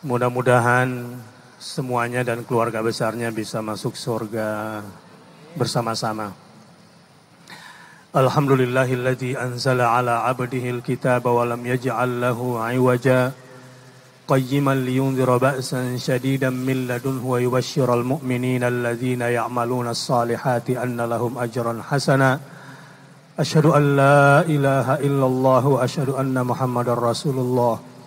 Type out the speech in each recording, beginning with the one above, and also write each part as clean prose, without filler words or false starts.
Mudah-mudahan semuanya dan keluarga besarnya bisa masuk surga bersama-sama. Alhamdulillahilladzi anzala ala abdihil kitaba wa lam yaj'al lahu 'iwaja qayyiman liyunzira ba'san shadidan min ladunhu wa yubashshiral mu'minina alladzina ya'maluna as-salihati anna lahum ajran hasana. Asyhadu an la ilaha illallah wa asyhadu anna Muhammadar Rasulullah.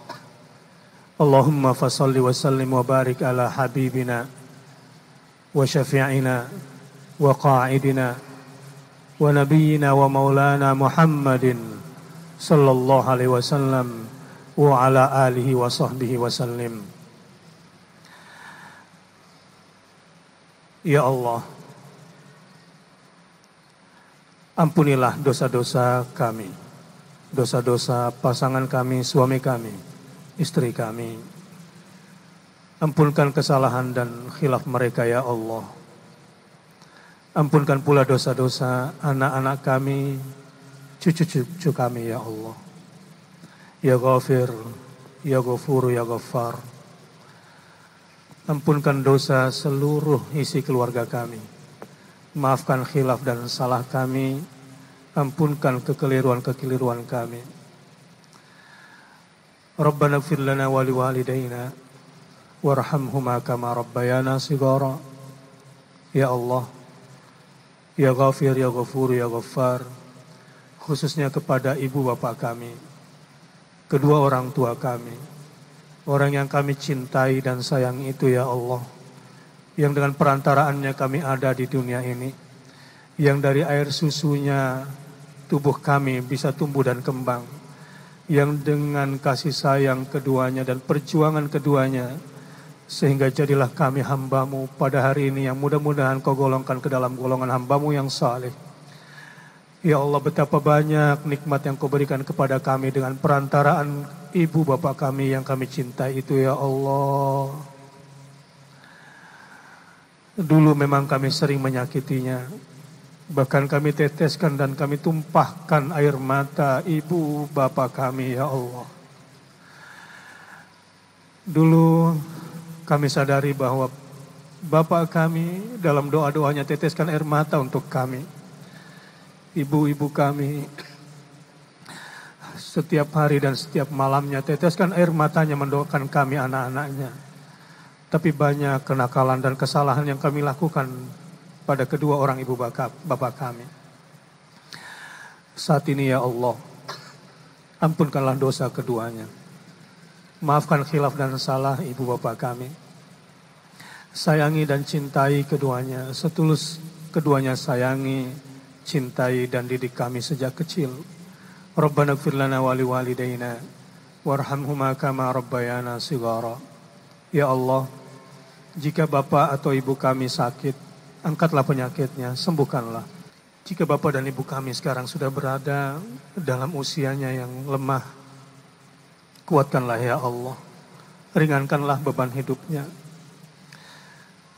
Allahumma fasalli wa sallim wa barik ala habibina wa syafi'ina wa qa'idina wa nabiyyina wa maulana Muhammadin sallallahu alaihi wasallam wa ala alihi wa sahbihi wa sallim. Ya Allah, ampunilah dosa-dosa kami, dosa-dosa pasangan kami, suami kami, istri kami. Ampunkan kesalahan dan khilaf mereka ya Allah. Ampunkan pula dosa-dosa anak-anak kami, cucu-cucu kami ya Allah. Ya Ghafir, Ya Ghafur, Ya Ghaffar. Ampunkan dosa seluruh isi keluarga kami. Maafkan khilaf dan salah kami. Ampunkan kekeliruan-kekeliruan kami. Rabbana ighfir lana wa liwalidayna warhamhuma kama rabbayana shighara. Ya Allah, Ya Ghafir, Ya Ghafur, Ya Ghaffar, khususnya kepada ibu bapak kami, kedua orang tua kami, orang yang kami cintai dan sayang itu ya Allah, yang dengan perantaraannya kami ada di dunia ini, yang dari air susunya tubuh kami bisa tumbuh dan kembang, yang dengan kasih sayang keduanya dan perjuangan keduanya, sehingga jadilah kami hambamu pada hari ini yang mudah-mudahan kau golongkan ke dalam golongan hambamu yang saleh. Ya Allah, betapa banyak nikmat yang kau berikan kepada kami dengan perantaraan ibu bapak kami yang kami cintai itu ya Allah. Dulu memang kami sering menyakitinya, bahkan kami teteskan dan kami tumpahkan air mata ibu bapak kami ya Allah. Dulu kami sadari bahwa bapak kami dalam doa-doanya teteskan air mata untuk kami. Ibu-ibu kami setiap hari dan setiap malamnya teteskan air matanya mendoakan kami anak-anaknya. Tapi banyak kenakalan dan kesalahan yang kami lakukan pada kedua orang ibu bapak kami. Saat ini ya Allah, ampunkanlah dosa keduanya. Maafkan khilaf dan salah ibu bapak kami. Sayangi dan cintai keduanya, setulus keduanya sayangi, cintai dan didik kami sejak kecil. Rabbana ighfir lana wa liwalidayna warhamhuma kama rabbayana shighara. Ya Allah, jika bapak atau ibu kami sakit, angkatlah penyakitnya, sembuhkanlah. Jika bapak dan ibu kami sekarang sudah berada dalam usianya yang lemah, kuatkanlah ya Allah, ringankanlah beban hidupnya.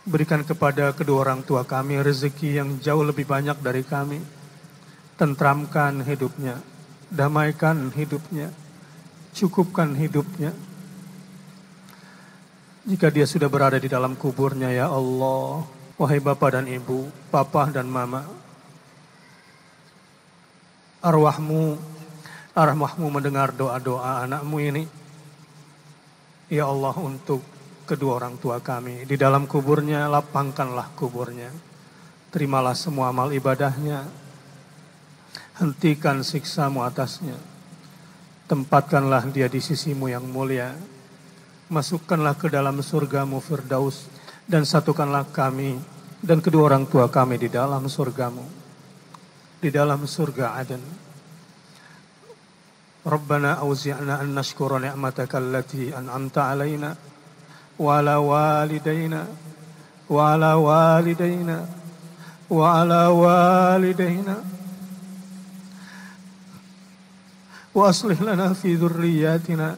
Berikan kepada kedua orang tua kami rezeki yang jauh lebih banyak dari kami. Tentramkan hidupnya, damaikan hidupnya, cukupkan hidupnya. Jika dia sudah berada di dalam kuburnya ya Allah, wahai bapak dan ibu, papa dan mama, arwahmu mendengar doa-doa anakmu ini. Ya Allah, untuk kedua orang tua kami di dalam kuburnya, lapangkanlah kuburnya. Terimalah semua amal ibadahnya. Hentikan siksamu atasnya. Tempatkanlah dia di sisimu yang mulia. Masukkanlah ke dalam surgamu Firdaus. Dan satukanlah kami dan kedua orang tua kami di dalam surgamu, di dalam surga Aden. Rabbana auzi'na an nashkura ni'mataka allati an'amta alaina wa ala walidayna wa ala walidayna wa ala walidayna wa aslih lana fi dhurriyyatina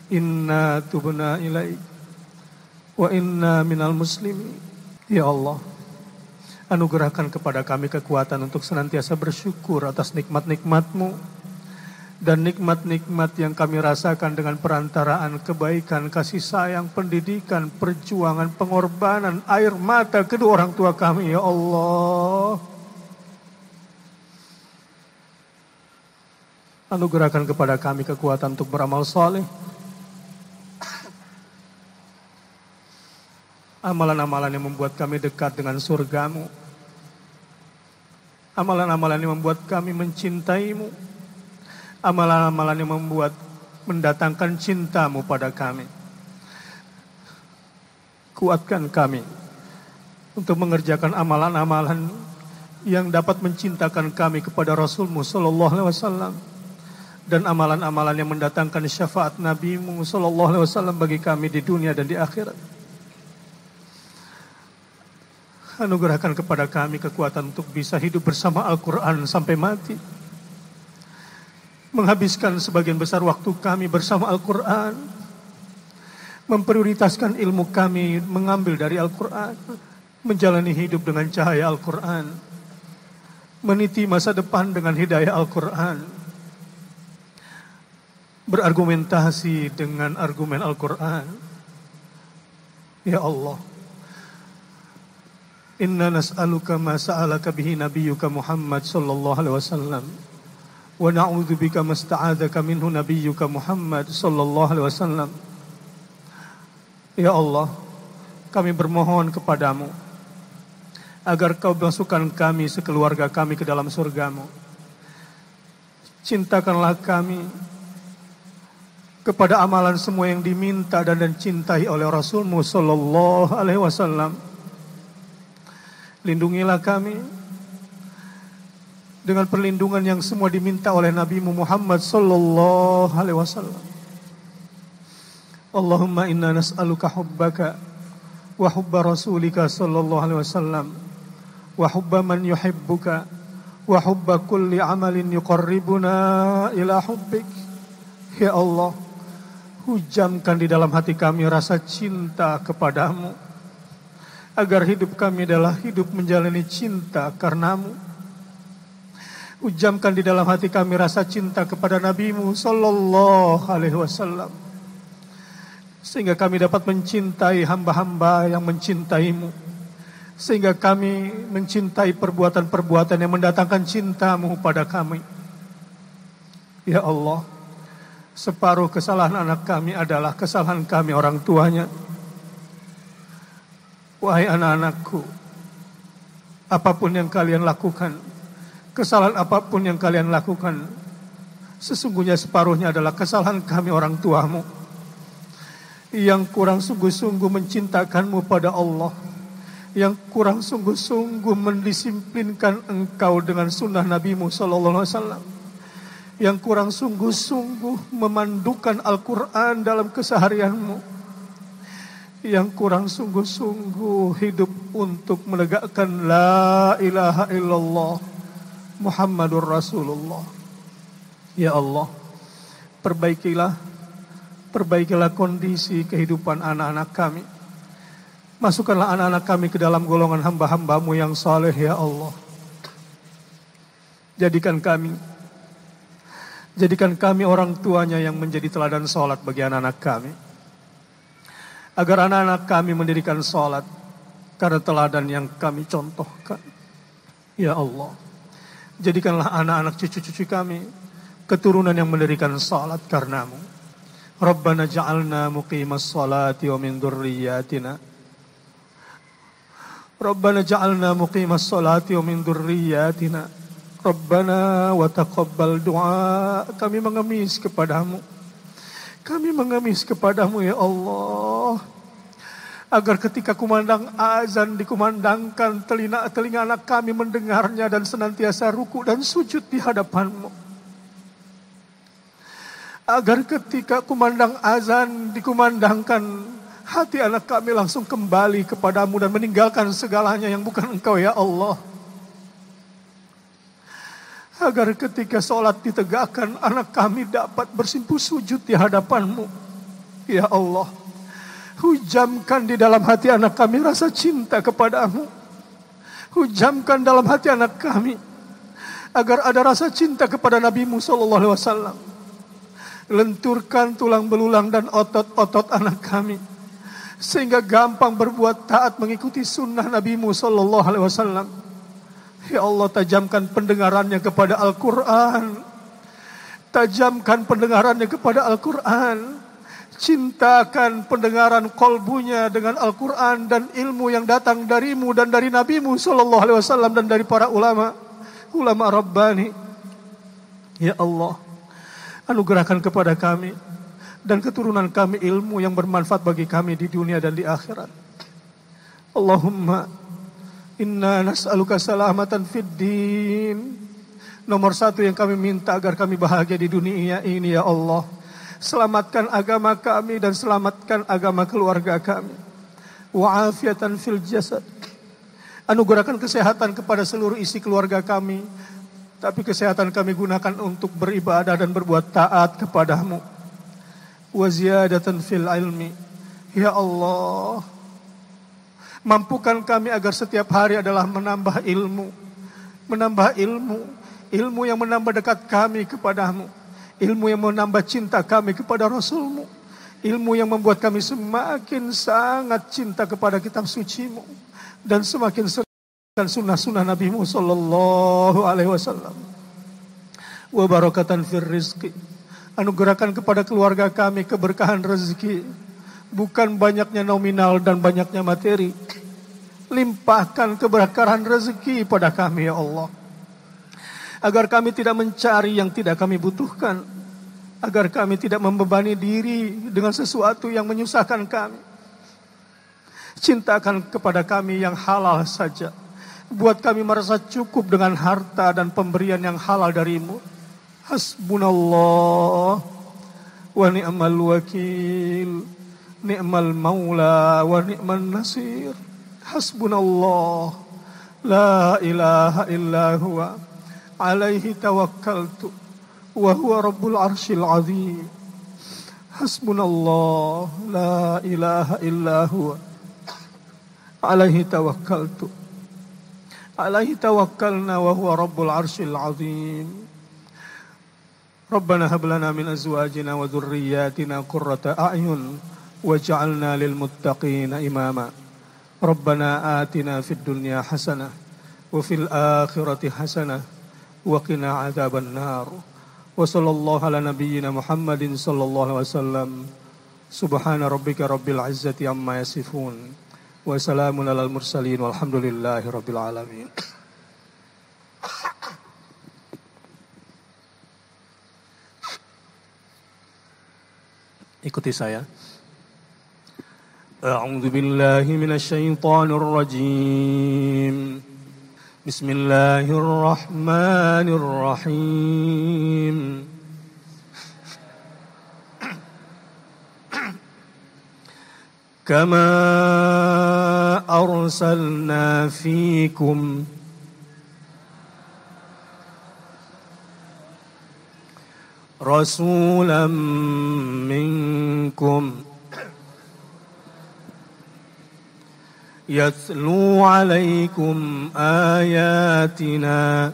inna tubna ilaik wa inna minal muslimin. Ya Allah, anugerahkan kepada kami kekuatan untuk senantiasa bersyukur atas nikmat-nikmat-Mu dan nikmat-nikmat yang kami rasakan dengan perantaraan kebaikan, kasih sayang, pendidikan, perjuangan, pengorbanan, air mata kedua orang tua kami, ya Allah. Anugerahkan kepada kami kekuatan untuk beramal saleh, amalan-amalan yang membuat kami dekat dengan surgamu, amalan-amalan yang membuat kami mencintaimu, amalan-amalan yang membuat mendatangkan cintamu pada kami. Kuatkan kami untuk mengerjakan amalan-amalan yang dapat mencintakan kami kepada Rasulmu sallallahu alaihi wasallam, dan amalan-amalan yang mendatangkan syafaat Nabimu sallallahu alaihi wasallam bagi kami di dunia dan di akhirat. Anugerahkan kepada kami kekuatan untuk bisa hidup bersama Al-Quran sampai mati, menghabiskan sebagian besar waktu kami bersama Al-Quran, memprioritaskan ilmu kami mengambil dari Al-Quran, menjalani hidup dengan cahaya Al-Quran, meniti masa depan dengan hidayah Al-Quran, berargumentasi dengan argumen Al-Quran. Ya Allah, inna nas'aluka ma sa'alaka bihi nabiyyuka Muhammad sallallahu alaihi wasallam, wa na'udzubika masta'adzaka minhu nabiyyuka Muhammad sallallahu alaihi wasallam. Ya Allah, kami bermohon kepadamu agar kau masukkan kami sekeluarga kami ke dalam surgamu. Cintakanlah kami kepada amalan semua yang diminta dan cintai oleh Rasulmu sallallahu alaihi wasallam. Lindungilah kami dengan perlindungan yang semua diminta oleh Nabi Muhammad sallallahu alaihi wasallam. Allahumma inna nas'aluka hubbaka wa hubba rasulika sallallahu alaihi wasallam wa hubba man yuhibbuka wa hubba kulli amalin yuqarribuna ila hubbik. Ya Allah, hujamkan di dalam hati kami rasa cinta kepadamu, agar hidup kami adalah hidup menjalani cinta karenamu. Ujamkan di dalam hati kami rasa cinta kepada Nabimu sallallahu alaihi wasallam, sehingga kami dapat mencintai hamba-hamba yang mencintaimu, sehingga kami mencintai perbuatan-perbuatan yang mendatangkan cintamu pada kami. Ya Allah, separuh kesalahan anak kami adalah kesalahan kami orang tuanya. Wahai anak-anakku, apapun yang kalian lakukan, kesalahan apapun yang kalian lakukan, sesungguhnya separuhnya adalah kesalahan kami orang tuamu, yang kurang sungguh-sungguh mencintakanmu pada Allah, yang kurang sungguh-sungguh mendisiplinkan engkau dengan sunnah Nabimu sallallahu alaihi wasallam, yang kurang sungguh-sungguh memandukan Al-Quran dalam keseharianmu, yang kurang sungguh-sungguh hidup untuk menegakkan la ilaha illallah Muhammadur Rasulullah. Ya Allah, perbaikilah kondisi kehidupan anak-anak kami. Masukkanlah anak-anak kami ke dalam golongan hamba-hambamu yang saleh, ya Allah. Jadikan kami orang tuanya yang menjadi teladan salat bagi anak-anak kami, agar anak-anak kami mendirikan salat karena teladan yang kami contohkan. Ya Allah, jadikanlah anak-anak cucu-cucu kami keturunan yang mendirikan salat karenamu. Rabbana ja'alna muqimas salati wa min dzurriyyatina. Rabbana ja'alna muqimas salati wa min dzurriyyatina. Rabbana wa taqabbal du'a. Kami mengemis kepadamu. Kami mengemis kepadamu, ya Allah, agar ketika kumandang azan dikumandangkan, telinga anak kami mendengarnya dan senantiasa ruku dan sujud di hadapanmu. Agar ketika kumandang azan dikumandangkan, hati anak kami langsung kembali kepadamu dan meninggalkan segalanya yang bukan engkau, ya Allah. Agar ketika sholat ditegakkan, anak kami dapat bersimpuh sujud di hadapanmu. Ya Allah, hujamkan di dalam hati anak kami rasa cinta kepadamu. Hujamkan dalam hati anak kami agar ada rasa cinta kepada Nabi-Mu sallallahu alaihi wasallam. Lenturkan tulang belulang dan otot-otot anak kami, sehingga gampang berbuat taat mengikuti sunnah Nabi-Mu sallallahu alaihi wasallam. Ya Allah, tajamkan pendengarannya kepada Al-Quran. Tajamkan pendengarannya kepada Al-Quran. Cintakan pendengaran kolbunya dengan Al-Quran dan ilmu yang datang darimu dan dari Nabi-Mu sallallahu alaihi wasallam dan dari para ulama Rabbani. Ya Allah, anugerahkan kepada kami dan keturunan kami ilmu yang bermanfaat bagi kami di dunia dan di akhirat. Allahumma inna nas'aluka salamatan fid din. Nomor satu yang kami minta agar kami bahagia di dunia ini, ya Allah, selamatkan agama kami dan selamatkan agama keluarga kami. Wa afiatan fil jasad. Anugerahkan kesehatan kepada seluruh isi keluarga kami, tapi kesehatan kami gunakan untuk beribadah dan berbuat taat kepadamu. Wa ziyadatan fil ilmi. Ya Allah, mampukan kami agar setiap hari adalah menambah ilmu. Menambah ilmu yang menambah dekat kami kepadamu. Ilmu yang menambah cinta kami kepada Rasul-Mu. Ilmu yang membuat kami semakin sangat cinta kepada kitab suci-Mu. Dan semakin dan sunnah-sunnah Nabi-Mu sallallahu alaihi wasallam. Wa barakatan fir rizqi. Anugerahkan kepada keluarga kami keberkahan rezeki, bukan banyaknya nominal dan banyaknya materi. Limpahkan keberkahan rezeki pada kami, ya Allah, agar kami tidak mencari yang tidak kami butuhkan, agar kami tidak membebani diri dengan sesuatu yang menyusahkan kami. Cintakan kepada kami yang halal saja. Buat kami merasa cukup dengan harta dan pemberian yang halal darimu. Hasbunallah wa ni'mal wakil. Ni'mal maula wa ni'mal nasir. Hasbunallah la ilaha illa huwa. Alaihi tawakkaltu wa huwa rabbul arshil azim. Hasbunallah la ilaha illa huwa. Alaihi tawakkaltu. Alaihi tawakkalna wa huwa rabbul arshil azim. Rabbana hab lana min azwajina wa dhurriyyatina qurrata a'yun waj'alna lil muttaqina imama. Rabbana atina fid dunya hasanah wa fil akhirati hasanah wa qina adzaban nar. Wa sallallahu ala nabiyyina Muhammadin sallallahu alaihi wasallam. Subhana rabbika rabbil izzati amma yasifun. Wa salamun alal mursalin walhamdulillahi rabbil alamin. Ikuti saya. A'udzu billahi minasy syaithanir rajim. Bismillahirrahmanirrahim. Kama arsalna fikum rasulan minkum yatlu alaikum ayatina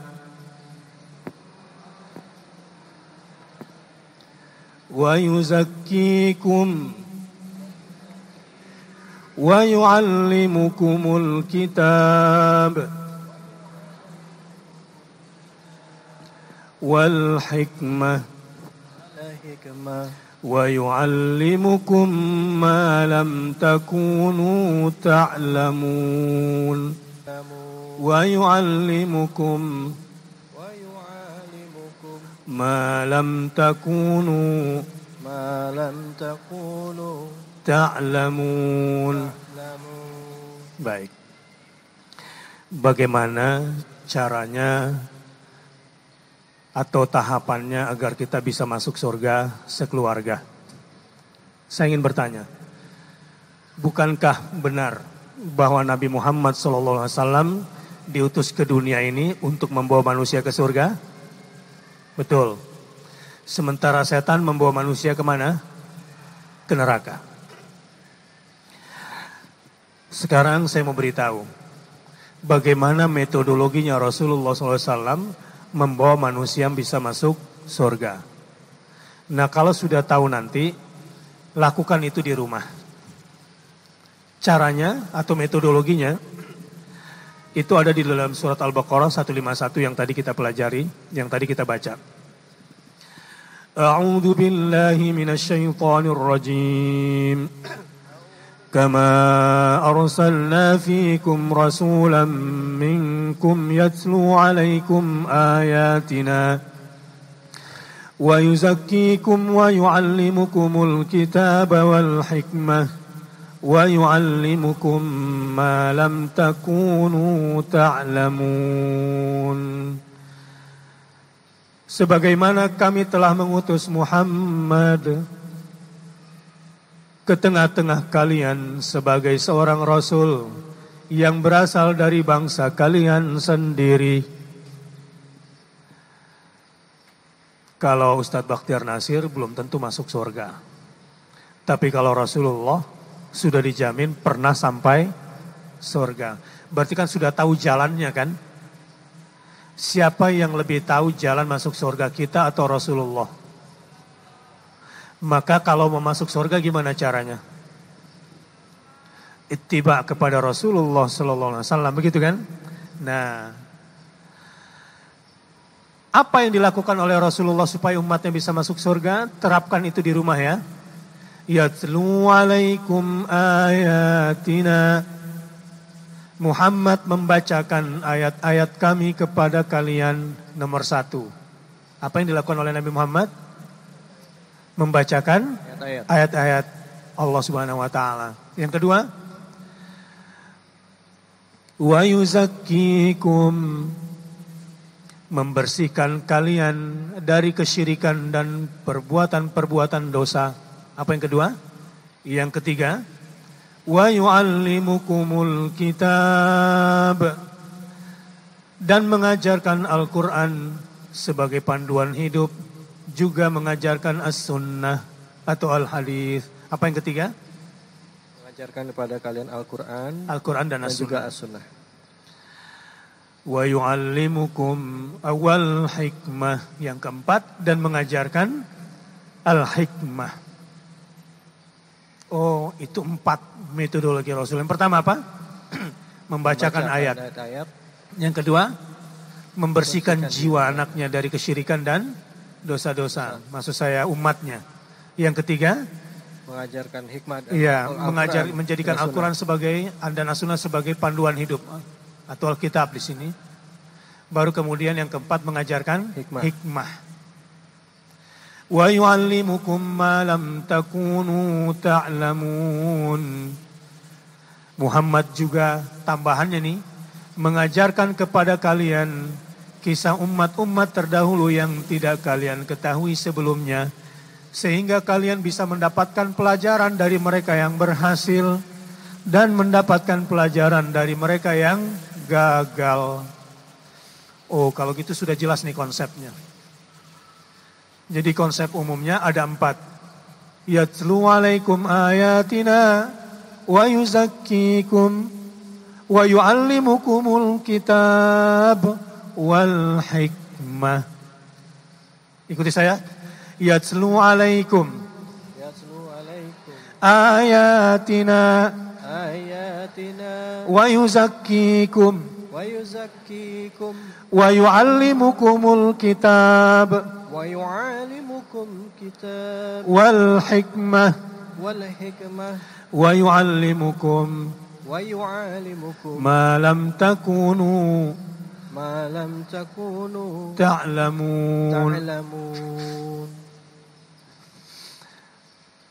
wa yuzakkikum wa yu'allimukumul kitab wal hikmah wa yu'allimukum ma lam takunu ta'lamun wa yu'allimukum ma lam takunu ta'lamun. Baik. Bagaimana caranya atau tahapannya agar kita bisa masuk surga sekeluarga? Saya ingin bertanya, bukankah benar bahwa Nabi Muhammad SAW diutus ke dunia ini untuk membawa manusia ke surga? Betul. Sementara setan membawa manusia kemana? Ke neraka. Sekarang saya mau beritahu bagaimana metodologinya Rasulullah SAW membawa manusia bisa masuk surga. Nah, kalau sudah tahu nanti, lakukan itu di rumah. Caranya atau metodologinya itu ada di dalam surat Al-Baqarah 151 yang tadi kita pelajari, yang tadi kita baca. A'udzu billahi minasyaitonir rajim. Kama arsalna fiikum rasulan minkum yatlu 'alaikum ayatina wa yuzakkikum wa yu'allimukumul kitaba wal hikmah wa yu'allimukum ma lam takunu ta'lamun. Sebagaimana kami telah mengutus Muhammad ke tengah-tengah kalian sebagai seorang rasul yang berasal dari bangsa kalian sendiri. Kalau Ustadz Bakhtiar Nasir belum tentu masuk surga. Tapi kalau Rasulullah sudah dijamin pernah sampai surga. Berarti kan sudah tahu jalannya kan? Siapa yang lebih tahu jalan masuk surga, kita atau Rasulullah? Maka kalau mau masuk surga gimana caranya? Ittiba kepada Rasulullah sallallahu alaihi wasallam, begitu kan? Nah, apa yang dilakukan oleh Rasulullah supaya umatnya bisa masuk surga? Terapkan itu di rumah ya. Yatlu alaikum ayatina. Muhammad membacakan ayat-ayat kami kepada kalian. Nomor 1. Apa yang dilakukan oleh Nabi Muhammad? Membacakan ayat-ayat Allah Subhanahu wa taala. Yang kedua, wa yuzakkikum, membersihkan kalian dari kesyirikan dan perbuatan-perbuatan dosa. Apa yang kedua? Yang ketiga, wa yu'allimukumul kitab, dan mengajarkan Al-Quran sebagai panduan hidup, juga mengajarkan as-sunnah atau al-hadis. Apa yang ketiga? Mengajarkan kepada kalian Al-Quran dan juga as-sunnah. Wa yu'allimukum awal hikmah. Yang keempat, dan mengajarkan al-hikmah. Oh, itu 4 metodologi Rasul. Yang pertama apa? Membacakan ayat. Yang kedua, membersihkan jiwa anaknya dari kesyirikan dan dosa-dosa. Maksud saya umatnya. Yang ketiga, mengajarkan hikmah. Iya, menjadikan Al-Quran sebagai dan As-Sunnah sebagai panduan hidup atau Alkitab di sini. Baru kemudian yang keempat, mengajarkan hikmah. Wa yu'allimukum ma lam takunu ta'lamun. Muhammad juga tambahannya nih, mengajarkan kepada kalian kisah umat-umat terdahulu yang tidak kalian ketahui sebelumnya, sehingga kalian bisa mendapatkan pelajaran dari mereka yang berhasil dan mendapatkan pelajaran dari mereka yang gagal. Oh, kalau gitu sudah jelas nih konsepnya. Jadi konsep umumnya ada 4. Yatlu alaikum ayatina wa yuzakkikum wa yu'allimukumul kitab wal hikmah. Ikuti saya. Yatlu alaikum ayatina wa yuzakkikum wa yu'allimukumul kitab wal hikmah wa yu'allimukum ma lam takunu ta'lamun.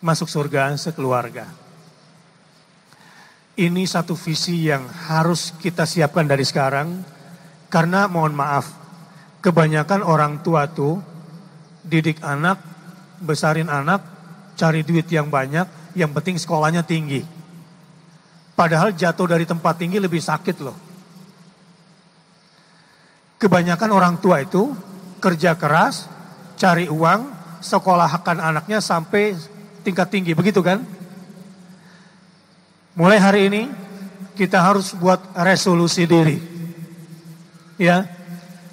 Masuk surga sekeluarga. Ini satu visi yang harus kita siapkan dari sekarang. Karena mohon maaf, kebanyakan orang tua tuh didik anak, besarin anak, cari duit yang banyak, yang penting sekolahnya tinggi. Padahal jatuh dari tempat tinggi lebih sakit loh. Kebanyakan orang tua itu kerja keras, cari uang, sekolahkan anaknya sampai tingkat tinggi, begitu kan? Mulai hari ini kita harus buat resolusi diri. Ya.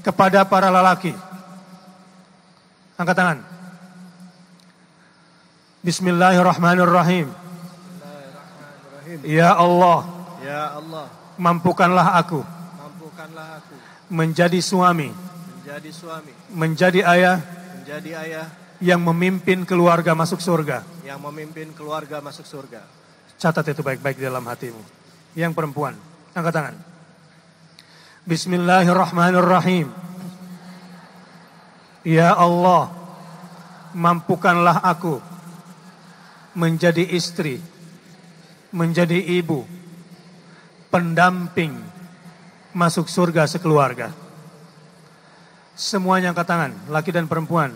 kepada para lelaki. Angkat tangan. Bismillahirrahmanirrahim. Ya Allah, Ya Allah, mampukanlah aku mampukanlah aku menjadi suami, menjadi suami, menjadi ayah menjadi ayah yang memimpin keluarga masuk surga. yang memimpin keluarga masuk surga. Catat itu baik-baik di dalam hatimu. Yang perempuan, angkat tangan. Bismillahirrahmanirrahim. Ya Allah, mampukanlah aku menjadi istri, menjadi ibu, pendamping masuk surga sekeluarga. Semuanya angkat tangan, laki dan perempuan.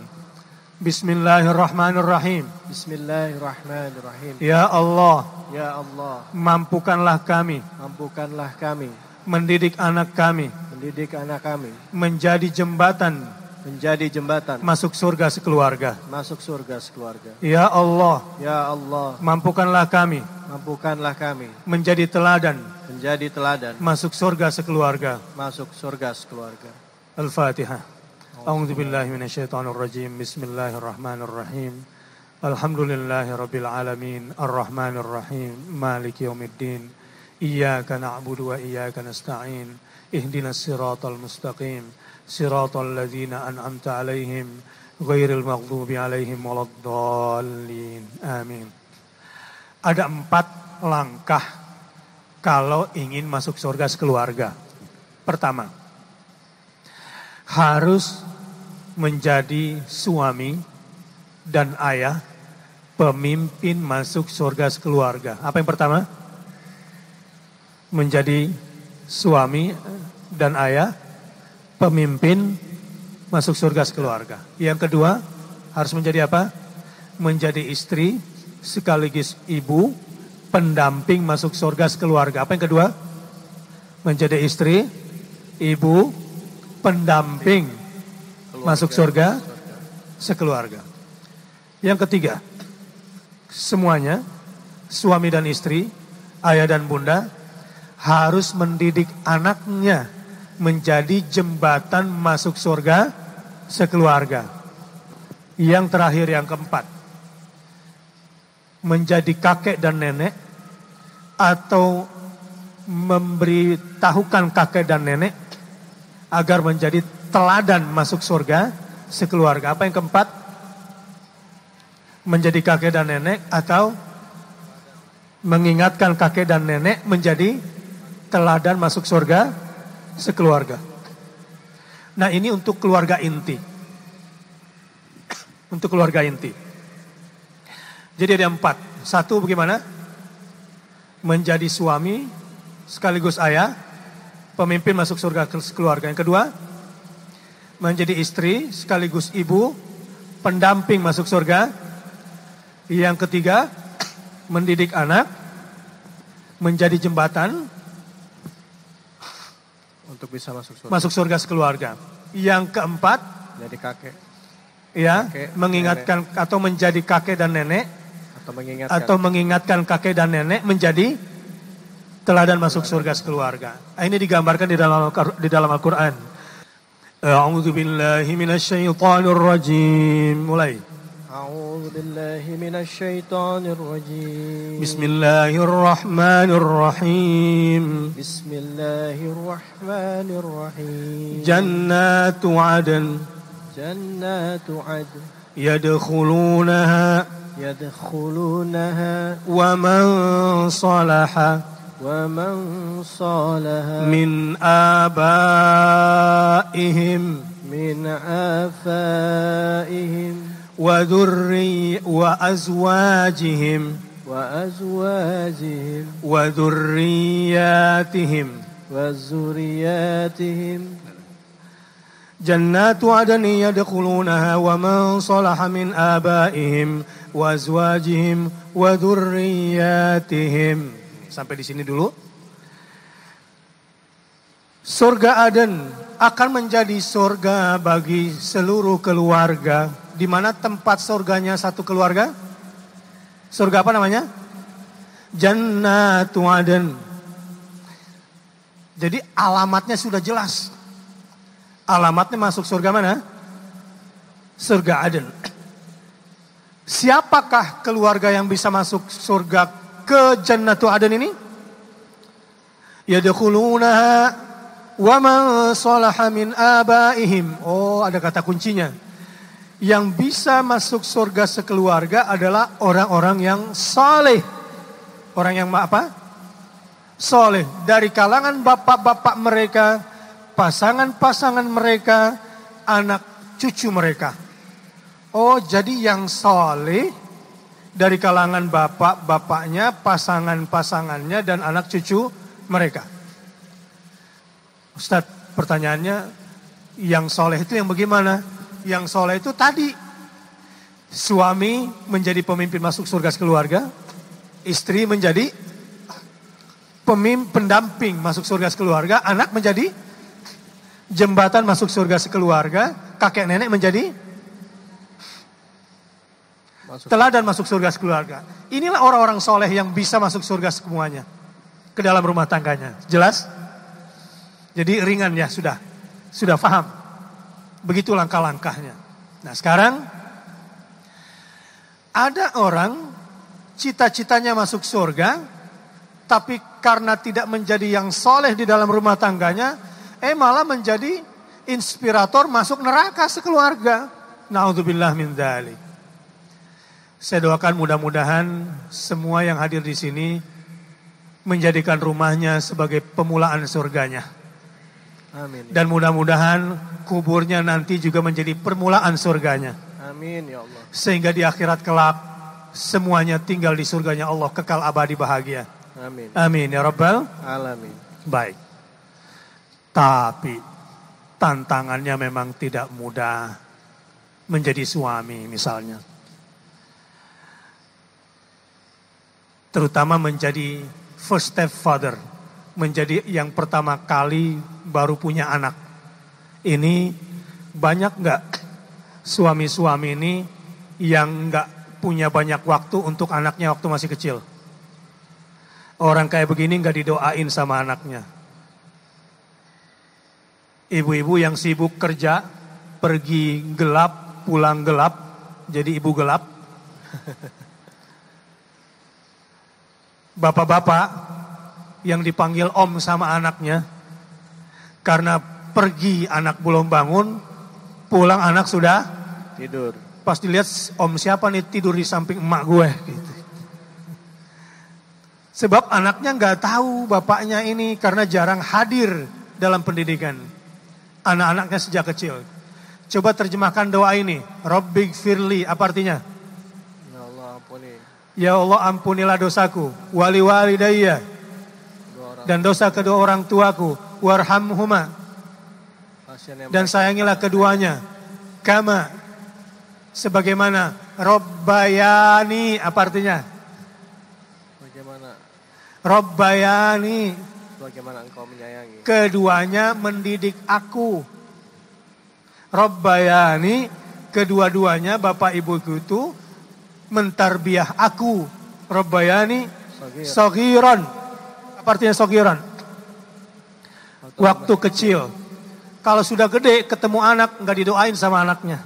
Bismillahirrahmanirrahim. Bismillahirrahmanirrahim. Ya Allah, Ya Allah, mampukanlah kami mampukanlah kami mendidik anak kami mendidik anak kami menjadi jembatan menjadi jembatan masuk surga sekeluarga. masuk surga sekeluarga. Ya Allah, Ya Allah, mampukanlah kami mampukanlah kami menjadi teladan menjadi teladan masuk surga sekeluarga. masuk surga sekeluarga. Al-Fatihah. A'udzu billahi minasyaitonir rajim. Bismillahirrahmanirrahim. Alhamdulillahi rabbil alamin. Arrahmanir rahim. Maliki yaumiddin. Iyyaka na'budu wa iyyaka nasta'in. Ihdinas siratal mustaqim. Siratal ladzina an'amta 'alaihim ghairil maghdubi 'alaihim waladdallin. Amin. Ada 4 langkah kalau ingin masuk surga sekeluarga. Pertama, harus menjadi suami dan ayah pemimpin masuk surga sekeluarga. Apa yang pertama? Menjadi suami dan ayah pemimpin masuk surga sekeluarga. Yang kedua, harus menjadi apa? Menjadi istri sekaligus ibu pendamping masuk surga sekeluarga. Apa yang kedua? Menjadi istri, ibu, pendamping masuk surga sekeluarga. Yang ketiga, semuanya suami dan istri, ayah dan bunda harus mendidik anaknya menjadi jembatan masuk surga sekeluarga. Yang terakhir, yang keempat, menjadi kakek dan nenek atau memberitahukan kakek dan nenek agar menjadi teladan masuk surga sekeluarga. Apa yang keempat? Menjadi kakek dan nenek atau mengingatkan kakek dan nenek menjadi teladan masuk surga sekeluarga. Nah, ini untuk keluarga inti. Untuk keluarga inti. Jadi ada 4. 1, bagaimana? Menjadi suami sekaligus ayah, pemimpin masuk surga sekeluarga. Yang kedua, menjadi istri sekaligus ibu, pendamping masuk surga. Yang ketiga, mendidik anak, menjadi jembatan Untuk bisa masuk surga. masuk surga sekeluarga. Yang keempat, Jadi kakek ya, Kakek, mengingatkan atau menjadi kakek dan nenek, atau mengingatkan. mengingatkan kakek dan nenek menjadi teladan masuk surga sekeluarga. Ini digambarkan di dalam Al-Quran. A'udzu billahi minasyaitonir rajim. Mulai. A'udzu billahi minasyaitonir rajim. Bismillahirrahmanirrahim. Bismillahirrahmanirrahim. Jannatu 'adn Jannatu 'adn yadkhulunaha yadkhulunaha wa man salaha wa man salaha min abaihim min afaihim wa azwajihim wa azwajihim wa dhurriyyatihim wa zurriyatihim. Jannatu 'adnin yadkhulunaha wa man salaha min abaihim wa azwajihim wa dhurriyyatihim. Sampai di sini dulu. Surga Aden akan menjadi surga bagi seluruh keluarga. Di mana tempat surganya satu keluarga? Surga apa namanya? Jannatu 'Adn. Jadi alamatnya sudah jelas. Alamatnya masuk surga mana? Surga Aden. Siapakah keluarga yang bisa masuk surga ke Jannatu Aden ini? Yadkhulunaha wa man salaha min abaihim. Oh, ada kata kuncinya. Yang bisa masuk surga sekeluarga adalah orang-orang yang saleh. Orang yang apa? Saleh. Dari kalangan bapak-bapak mereka, pasangan-pasangan mereka, anak cucu mereka. Oh, jadi yang saleh dari kalangan bapak-bapaknya, pasangan-pasangannya, dan anak cucu mereka. Ustadz, pertanyaannya, yang soleh itu yang bagaimana? Yang soleh itu tadi, suami menjadi pemimpin masuk surga sekeluarga, istri menjadi pendamping masuk surga sekeluarga, anak menjadi jembatan masuk surga sekeluarga, kakek nenek menjadi teladan masuk surga sekeluarga. Inilah orang-orang soleh yang bisa masuk surga semuanya ke dalam rumah tangganya. Jelas? Jadi ringan ya, sudah paham. Begitu langkah-langkahnya. Nah, sekarang ada orang cita-citanya masuk surga, tapi karena tidak menjadi yang soleh di dalam rumah tangganya, malah menjadi inspirator masuk neraka sekeluarga. Na'udzubillah min dzalik. Saya doakan mudah-mudahan semua yang hadir di sini menjadikan rumahnya sebagai pemulaan surganya. Amin. Dan mudah-mudahan kuburnya nanti juga menjadi permulaan surganya. Amin ya Allah. Sehingga di akhirat kelak semuanya tinggal di surganya Allah, kekal abadi bahagia. Amin. Amin ya Rabbal Alamin. Baik. Tapi tantangannya memang tidak mudah menjadi suami misalnya. Terutama menjadi first step father, menjadi yang pertama kali baru punya anak. Ini banyak nggak suami-suami ini yang nggak punya banyak waktu untuk anaknya waktu masih kecil? Orang kayak begini nggak didoain sama anaknya. Ibu-ibu yang sibuk kerja, pergi gelap, pulang gelap, jadi ibu gelap. Bapak-bapak yang dipanggil om sama anaknya, karena pergi anak belum bangun, pulang anak sudah tidur. Pas dilihat, om siapa nih tidur di samping emak gue gitu. Sebab anaknya nggak tahu bapaknya ini karena jarang hadir dalam pendidikan anak-anaknya sejak kecil. Coba terjemahkan doa ini, Rabbighfirli, apa artinya? Ya Allah ampuni. Ya Allah ampunilah dosaku, wali walidayya, dan dosa kedua orang tuaku, warhamhuma, dan sayangilah keduanya, kama, sebagaimana, Rabbayani, apa artinya? Bagaimana? Rabbayani, Bagaimana engkau menyayangi? keduanya mendidik aku. Rabbayani, kedua-duanya bapak ibuku itu mentarbiah aku. Rabbayani saghiran. Apa artinya saghiran? Waktu kecil. Kalau sudah gede ketemu anak nggak didoain sama anaknya.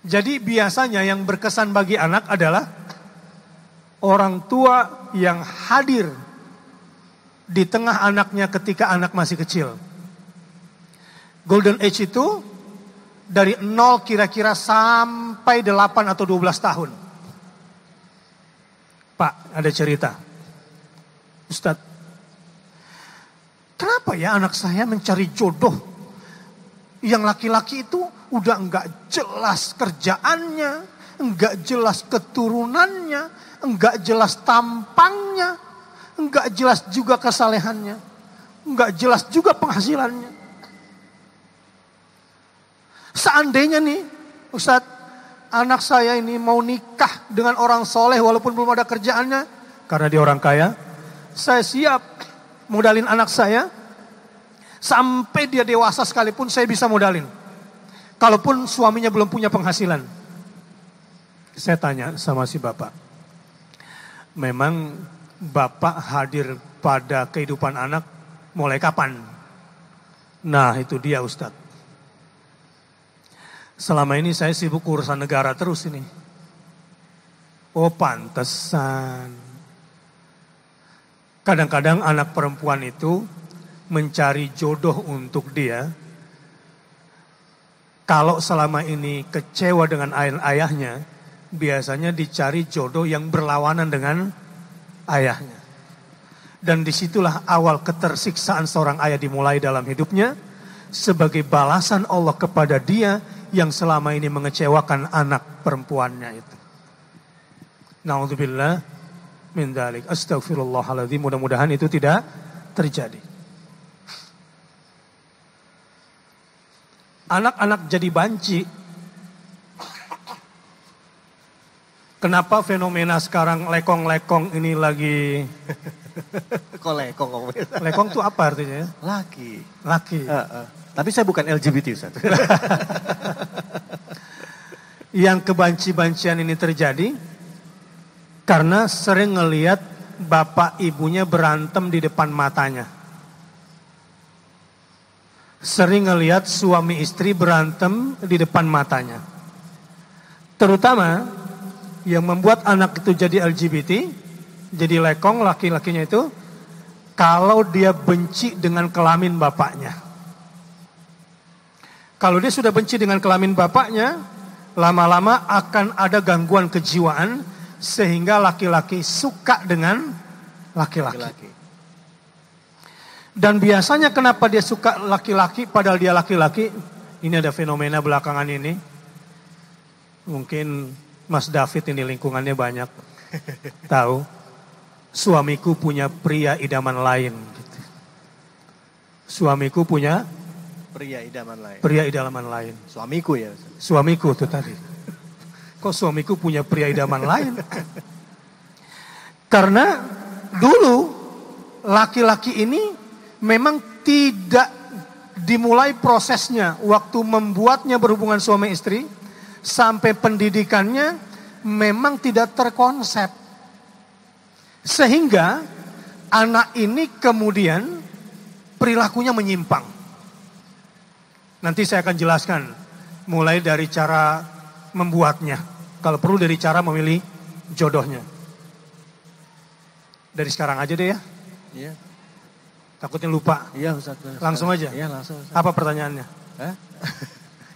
Jadi biasanya yang berkesan bagi anak adalah orang tua yang hadir di tengah anaknya ketika anak masih kecil. Golden age itu dari 0 kira-kira sampai 8 atau 12 tahun. Pak, ada cerita. Ustadz, kenapa ya anak saya mencari jodoh yang laki-laki itu udah enggak jelas kerjaannya, enggak jelas keturunannya, enggak jelas tampangnya, enggak jelas juga kesalehannya, enggak jelas juga penghasilannya. Seandainya nih, Ustadz, anak saya ini mau nikah dengan orang soleh walaupun belum ada kerjaannya, karena dia orang kaya, saya siap modalin anak saya, sampai dia dewasa sekalipun saya bisa modalin. Kalaupun suaminya belum punya penghasilan. Saya tanya sama si bapak, memang bapak hadir pada kehidupan anak mulai kapan? Nah itu dia Ustadz. Selama ini saya sibuk urusan negara terus ini. Oh pantesan. Kadang-kadang anak perempuan itu mencari jodoh untuk dia. Kalau selama ini kecewa dengan ayahnya, biasanya dicari jodoh yang berlawanan dengan ayahnya. Dan disitulah awal ketersiksaan seorang ayah dimulai dalam hidupnya, sebagai balasan Allah kepada dia yang selama ini mengecewakan anak perempuannya itu. Na'udzubillah min dzalik. Astaghfirullahaladzim. Mudah-mudahan itu tidak terjadi. Anak-anak jadi banci. Kenapa fenomena sekarang lekong-lekong ini lagi... Kok lekong? Lekong itu apa artinya? Laki. Tapi saya bukan LGBT Ustaz. Yang kebanci-bancian ini terjadi karena sering ngelihat bapak ibunya berantem di depan matanya. Sering ngelihat suami istri berantem di depan matanya. Terutama yang membuat anak itu jadi LGBT, jadi lekong laki-lakinya itu, kalau dia benci dengan kelamin bapaknya. Kalau dia sudah benci dengan kelamin bapaknya, lama-lama akan ada gangguan kejiwaan, sehingga laki-laki suka dengan laki-laki. Dan biasanya kenapa dia suka laki-laki padahal dia laki-laki? Ini ada fenomena belakangan ini. Mungkin Mas David ini lingkungannya banyak tahu. Suamiku punya pria idaman lain. Gitu. Suamiku punya pria idaman lain. Pria idaman lain. Suamiku ya. Suamiku tuh tadi. Kok suamiku punya pria idaman lain? Karena dulu laki-laki ini memang tidak dimulai prosesnya waktu membuatnya berhubungan suami istri sampai pendidikannya memang tidak terkonsep. Sehingga anak ini kemudian perilakunya menyimpang. Nanti saya akan jelaskan mulai dari cara membuatnya. Kalau perlu dari cara memilih jodohnya. Dari sekarang aja deh ya. Iya. Takutnya lupa. Iya Ustaz. Langsung aja? Iya langsung Ustaz. Apa pertanyaannya?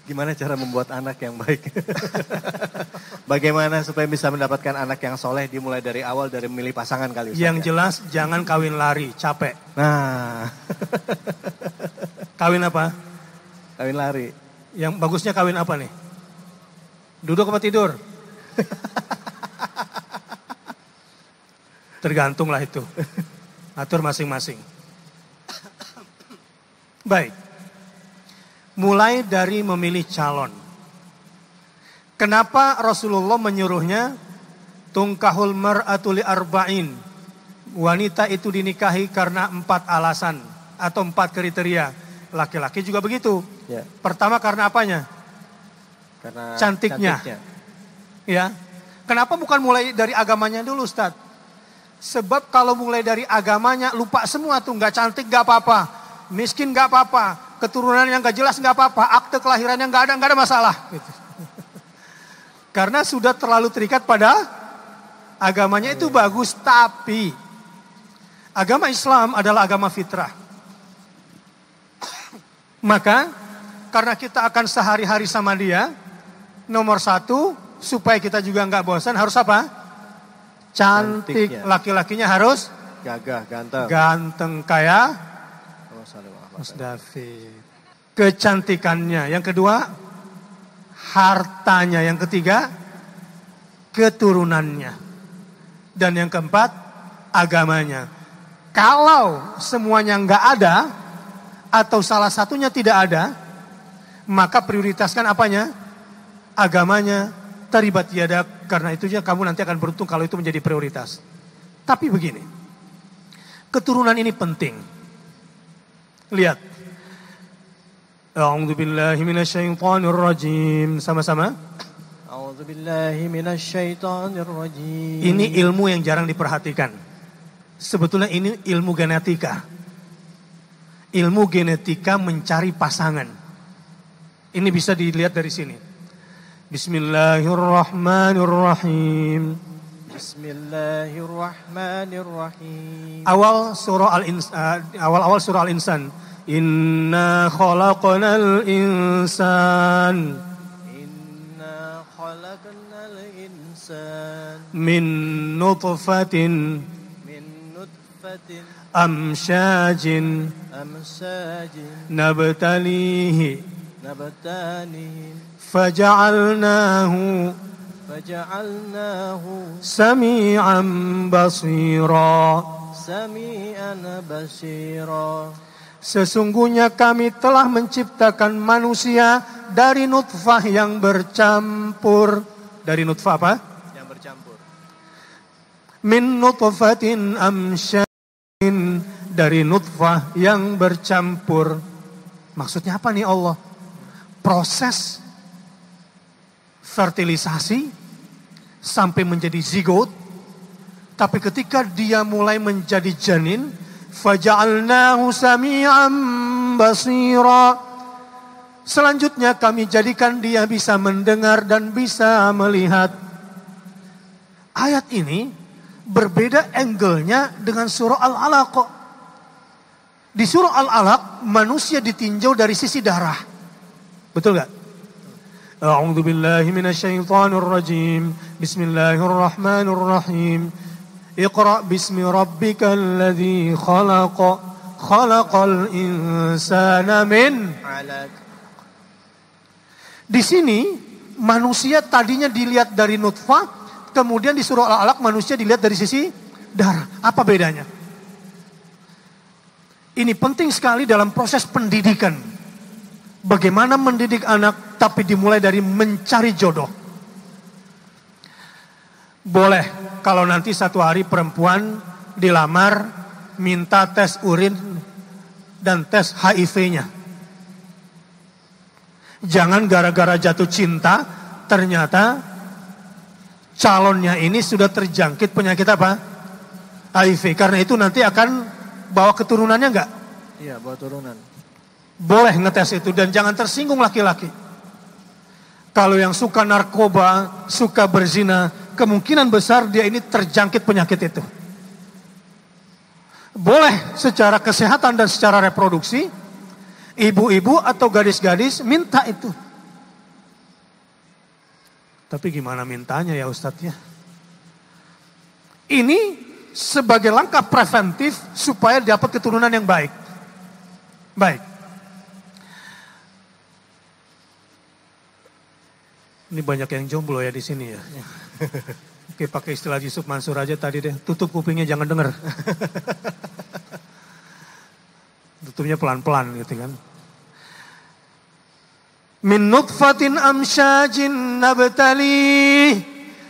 Gimana cara membuat anak yang baik? Bagaimana supaya bisa mendapatkan anak yang soleh dimulai dari awal dari memilih pasangan kali Ustaz? Yang jelas jangan kawin lari, capek. Nah. Kawin apa? Kawin lari. Yang bagusnya kawin apa nih? Duduk apa tidur? Tergantung lah itu. Atur masing-masing. Baik. Mulai dari memilih calon. Kenapa Rasulullah menyuruhnya tungkahul mar'atu li arba'in? Wanita itu dinikahi karena 4 alasan atau 4 kriteria. Laki-laki juga begitu. Ya. Pertama karena apanya? Karena cantiknya. Ya. Kenapa bukan mulai dari agamanya dulu, Ustaz? Sebab kalau mulai dari agamanya lupa semua tuh, nggak cantik nggak apa-apa, miskin nggak apa-apa, keturunan yang nggak jelas nggak apa-apa, akte kelahiran yang nggak ada masalah. Gitu. Karena sudah terlalu terikat pada agamanya itu bagus, tapi agama Islam adalah agama fitrah. Maka karena kita akan sehari-hari sama dia, nomor 1 supaya kita juga nggak bosan harus apa? Cantik. Ya. Laki-lakinya harus gagah, ganteng. Ganteng kayak Mas David. Kecantikannya. Yang kedua, hartanya. Yang ketiga, keturunannya. Dan yang keempat, agamanya. Kalau semuanya nggak ada atau salah satunya tidak ada, maka prioritaskan apanya? Agamanya. Taribat yadak, karena itu aja kamu nanti akan beruntung kalau itu menjadi prioritas. Tapi begini, keturunan ini penting. Lihat. A'udzubillahi minasyaitonirrajim. Sama-sama. A'udzubillahi minasyaitonirrajim. Ini ilmu yang jarang diperhatikan. Sebetulnya ini ilmu genetika. Ilmu genetika mencari pasangan. Ini bisa dilihat dari sini. Bismillahirrahmanirrahim. Bismillahirrahmanirrahim. Awal surah Al-Insan. Inna khalaqnal insan. Inna khalaqnal insan. Min nutfatin. Amsyajin. Nabtalihi. Faja'alnahu sami'an basira. Sesungguhnya kami telah menciptakan manusia dari nutfah yang bercampur. Dari nutfah apa? Yang bercampur. Min nutfatin amsyajin. Dari nutfah yang bercampur. Maksudnya apa nih Allah? Proses fertilisasi sampai menjadi zigot, tapi ketika dia mulai menjadi janin, faja'alnahu sami'an basira. Selanjutnya kami jadikan dia bisa mendengar dan bisa melihat. Ayat ini berbeda angle-nya dengan surah Al-Alaq. Di surah Al-Alaq manusia ditinjau dari sisi darah. Betul gak? A'udzu billahi minasyaitonir rajim. Bismillahirrahmanirrahim. Iqra bismi rabbikal ladzi khalaq. Khalaqal insana min 'alaq. Di sini manusia tadinya dilihat dari nutfah, kemudian di surah Al-Alaq manusia dilihat dari sisi darah. Apa bedanya? Ini penting sekali dalam proses pendidikan. Bagaimana mendidik anak tapi dimulai dari mencari jodoh. Boleh kalau nanti satu hari perempuan dilamar minta tes urin dan tes HIV-nya. Jangan gara-gara jatuh cinta ternyata calonnya ini sudah terjangkit penyakit apa? HIV. Karena itu nanti akan bawa keturunannya enggak? Iya, bawa turunan. Boleh ngetes itu dan jangan tersinggung laki-laki. Kalau yang suka narkoba, suka berzina, kemungkinan besar dia ini terjangkit penyakit itu. Boleh secara kesehatan dan secara reproduksi, ibu-ibu atau gadis-gadis minta itu. Tapi gimana mintanya ya Ustadz ya? Ini sebagai langkah preventif supaya dapat keturunan yang baik. Baik. Ini banyak yang jomblo ya di sini ya. Oke, pakai istilah Yusuf Mansur aja tadi deh. Tutup kupingnya, jangan denger. Tutupnya pelan-pelan gitu kan. Min nutfatin amsyajin nabtali.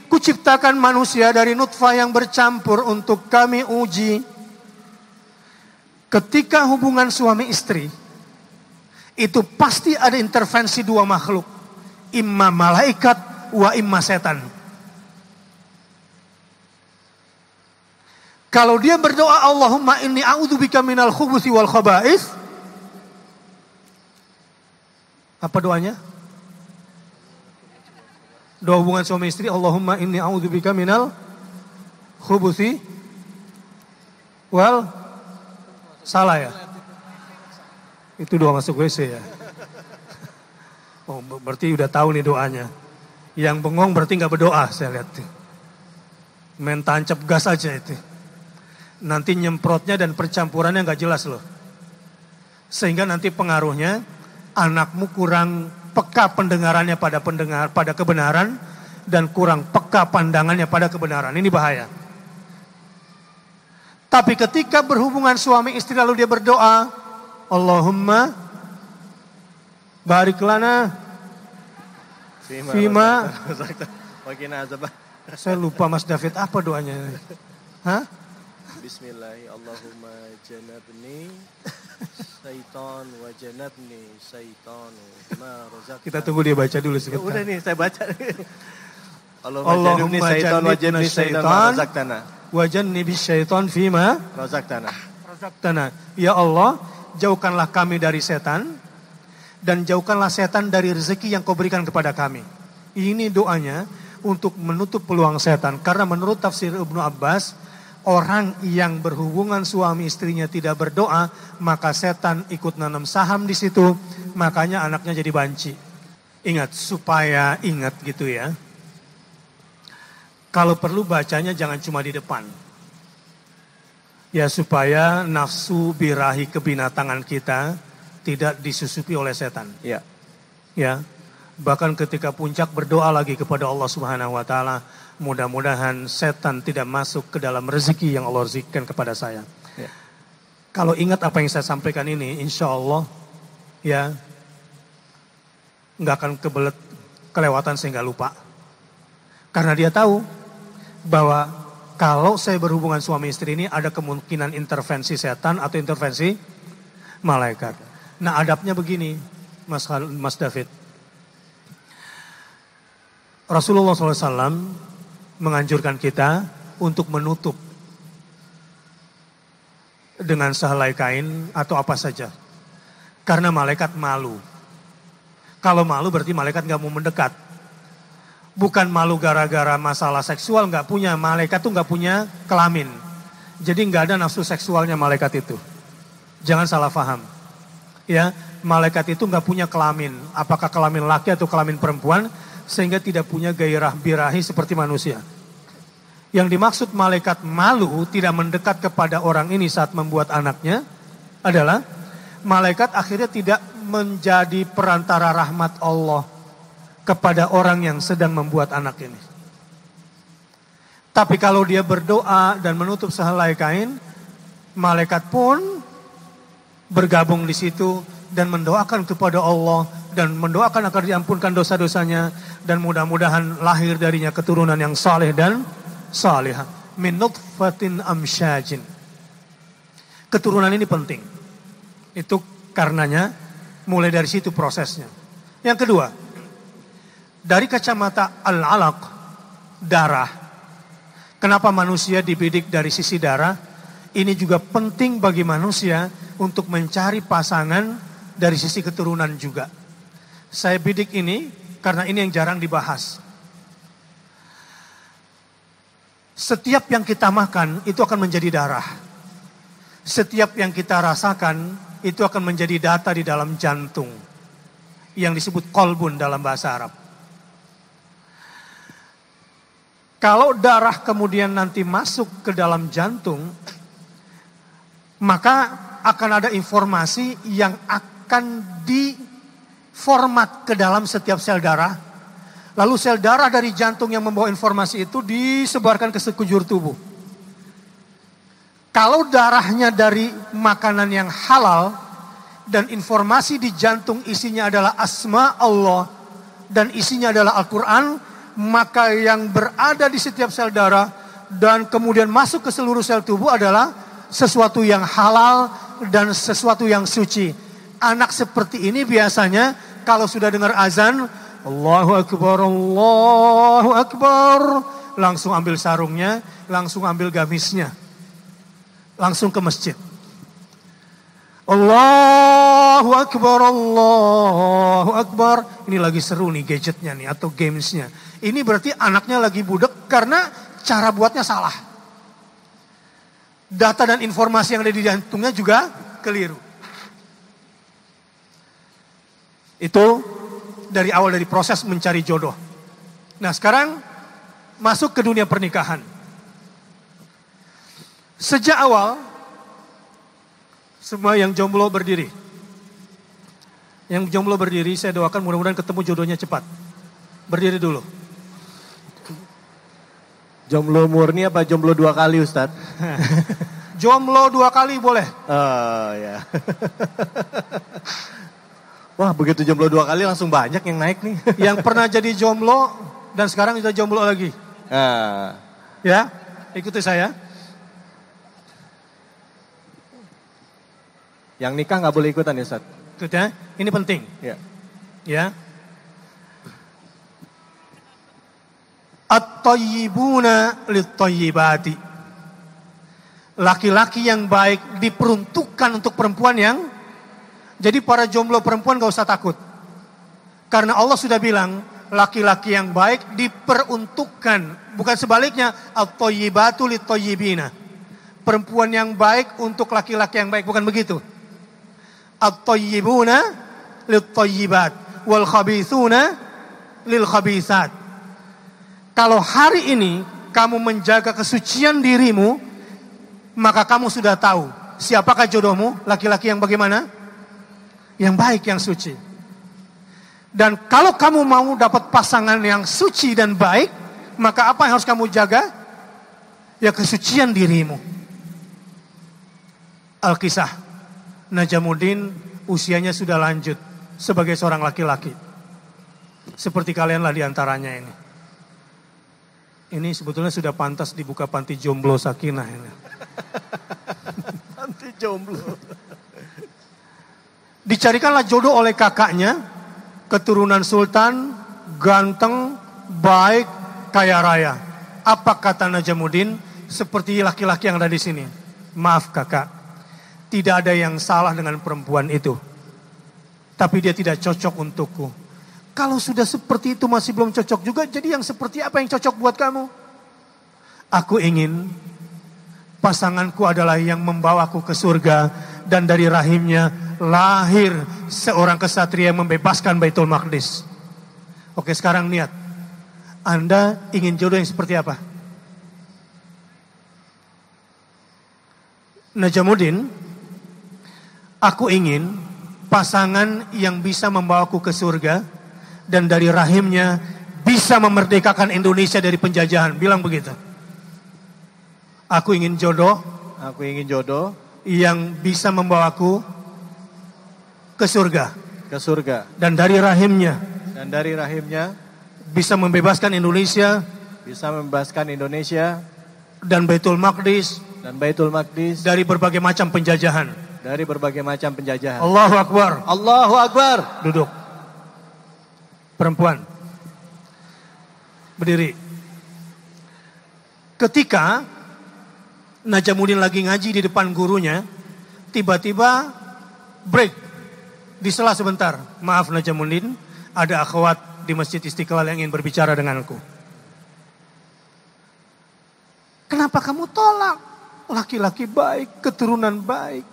Kuciptakan manusia dari nutfah yang bercampur untuk kami uji. Ketika hubungan suami istri, itu pasti ada intervensi dua makhluk. Imma malaikat wa imma setan. Kalau dia berdoa Allahumma inni a'udzubika minal khubuthi wal khaba'ith, apa doanya? Doa hubungan suami istri, Allahumma inni a'udzubika minal khubuthi wal, salah ya? Itu doa masuk WC ya? Oh, berarti udah tahu nih doanya. Yang bengong berarti nggak berdoa, saya lihat. Main tancap gas aja itu. Nanti nyemprotnya dan percampurannya nggak jelas loh. Sehingga nanti pengaruhnya anakmu kurang peka pendengarannya pada kebenaran dan kurang peka pandangannya pada kebenaran. Ini bahaya. Tapi ketika berhubungan suami istri lalu dia berdoa, Allahumma barik lana fima. Saya lupa Mas David apa doanya. Hah? Bismillah, Allahumma janabni syaitan wa janabni syaitan ma razaqtana. Kita tunggu dia baca dulu sebentar. Ya udah nih, saya baca. Allahumma syaitan wa janabni syaitan ma razaqtana. Wa jannibi syaitan fima razaqtana. Ya Allah, jauhkanlah kami dari setan, dan jauhkanlah setan dari rezeki yang kau berikan kepada kami. Ini doanya untuk menutup peluang setan. Karena menurut tafsir Ibnu Abbas, orang yang berhubungan suami istrinya tidak berdoa, maka setan ikut nanam saham di situ, makanya anaknya jadi banci. Ingat, supaya ingat gitu ya. Kalau perlu bacanya jangan cuma di depan. Ya supaya nafsu birahi kebinatangan kita tidak disusupi oleh setan. Ya. Ya. Bahkan ketika puncak berdoa lagi kepada Allah Subhanahu wa taala, mudah-mudahan setan tidak masuk ke dalam rezeki yang Allah rezekikan kepada saya. Ya. Kalau ingat apa yang saya sampaikan ini, insya Allah ya nggak akan kelewatan sehingga lupa. Karena dia tahu bahwa kalau saya berhubungan suami istri ini ada kemungkinan intervensi setan atau intervensi malaikat. Nah adabnya begini, Mas David. Rasulullah SAW menganjurkan kita untuk menutup dengan sehelai kain atau apa saja. Karena malaikat malu. Kalau malu berarti malaikat gak mau mendekat. Bukan malu gara-gara masalah seksual, gak punya. Malaikat tuh gak punya kelamin. Jadi gak ada nafsu seksualnya malaikat itu. Jangan salah paham. Ya, malaikat itu nggak punya kelamin, apakah kelamin laki atau kelamin perempuan, sehingga tidak punya gairah birahi seperti manusia. Yang dimaksud malaikat malu tidak mendekat kepada orang ini saat membuat anaknya adalah malaikat akhirnya tidak menjadi perantara rahmat Allah kepada orang yang sedang membuat anak ini. Tapi kalau dia berdoa dan menutup sehelai kain, malaikat pun bergabung di situ dan mendoakan kepada Allah dan mendoakan agar diampunkan dosa-dosanya dan mudah-mudahan lahir darinya keturunan yang saleh dan salihah. Min nutfatin amsyajin. Keturunan ini penting. Itu karenanya mulai dari situ prosesnya. Yang kedua, dari kacamata al-alaq, darah. Kenapa manusia dibidik dari sisi darah? Ini juga penting bagi manusia untuk mencari pasangan dari sisi keturunan juga. Saya bidik ini karena ini yang jarang dibahas. Setiap yang kita makan itu akan menjadi darah. Setiap yang kita rasakan itu akan menjadi data di dalam jantung. Yang disebut kolbun dalam bahasa Arab. Kalau darah kemudian nanti masuk ke dalam jantung, maka akan ada informasi yang akan diformat ke dalam setiap sel darah. Lalu sel darah dari jantung yang membawa informasi itu disebarkan ke sekujur tubuh. Kalau darahnya dari makanan yang halal dan informasi di jantung isinya adalah asma Allah dan isinya adalah Al-Quran, maka yang berada di setiap sel darah dan kemudian masuk ke seluruh sel tubuh adalah sesuatu yang halal dan sesuatu yang suci. Anak seperti ini biasanya kalau sudah dengar azan, Allahu Akbar, langsung ambil sarungnya, langsung ambil gamisnya, langsung ke masjid. Allahu Akbar. Ini lagi seru nih gadgetnya nih atau gamesnya. Ini berarti anaknya lagi budek karena cara buatnya salah. Data dan informasi yang ada di jantungnya juga keliru. Itu dari awal dari proses mencari jodoh. Nah sekarang masuk ke dunia pernikahan. Sejak awal, semua yang jomblo berdiri. Yang jomblo berdiri, saya doakan mudah-mudahan ketemu jodohnya cepat. Berdiri dulu. Jomblo murni apa jomblo 2 kali Ustadz? Jomblo 2 kali boleh. Oh ya. Wah begitu jomblo 2 kali langsung banyak yang naik nih. Yang pernah jadi jomblo dan sekarang sudah jomblo lagi. Ya, ikuti saya. Yang nikah gak boleh ikutan ya Ustadz? Ikutnya, ini penting. Ya. At-tayyibuna lit-tayyibati. Laki-laki yang baik diperuntukkan untuk perempuan yang Jadi para jomblo perempuan gak usah takut. Karena Allah sudah bilang, laki-laki yang baik diperuntukkan. Bukan sebaliknya, at-thayyibatu lit-thayyibina. Perempuan yang baik untuk laki-laki yang baik, bukan begitu. At-thayyibuna lit-thayyibat, wal khabithuna lil khabithat. Kalau hari ini kamu menjaga kesucian dirimu, maka kamu sudah tahu siapakah jodohmu, laki-laki yang bagaimana? Yang baik, yang suci. Dan kalau kamu mau dapat pasangan yang suci dan baik, maka apa yang harus kamu jaga? Ya kesucian dirimu. Al-Kisah, Najamuddin usianya sudah lanjut sebagai seorang laki-laki. Seperti kalianlah diantaranya ini. Ini sebetulnya sudah pantas dibuka panti jomblo sakinah ini. Panti jomblo. Dicarikanlah jodoh oleh kakaknya, keturunan sultan, ganteng, baik, kaya raya. Apa kata Najamuddin? Seperti laki-laki yang ada di sini. Maaf kakak, tidak ada yang salah dengan perempuan itu. Tapi dia tidak cocok untukku. Kalau sudah seperti itu masih belum cocok juga, jadi yang seperti apa yang cocok buat kamu? Aku ingin pasanganku adalah yang membawaku ke surga, dan dari rahimnya lahir seorang kesatria yang membebaskan Baitul Maqdis. Oke, sekarang niat. Anda ingin jodoh yang seperti apa? Najamuddin, aku ingin pasangan yang bisa membawaku ke surga, dan dari rahimnya bisa memerdekakan Indonesia dari penjajahan. Bilang begitu. Aku ingin jodoh. Aku ingin jodoh yang bisa membawaku ke surga. ke surga. Dan dari rahimnya Dan dari rahimnya bisa membebaskan Indonesia. bisa membebaskan Indonesia Dan Baitul Maqdis. dan Baitul Maqdis Dari berbagai macam penjajahan. dari berbagai macam penjajahan. Allahu Akbar. Allahu Akbar. Duduk. Perempuan, berdiri. Ketika Najamuddin lagi ngaji di depan gurunya, tiba-tiba break. Di sela sebentar. Maaf Najamuddin, ada akhwat di Masjid Istiqlal yang ingin berbicara denganku. Kenapa kamu tolak? Laki-laki baik, keturunan baik,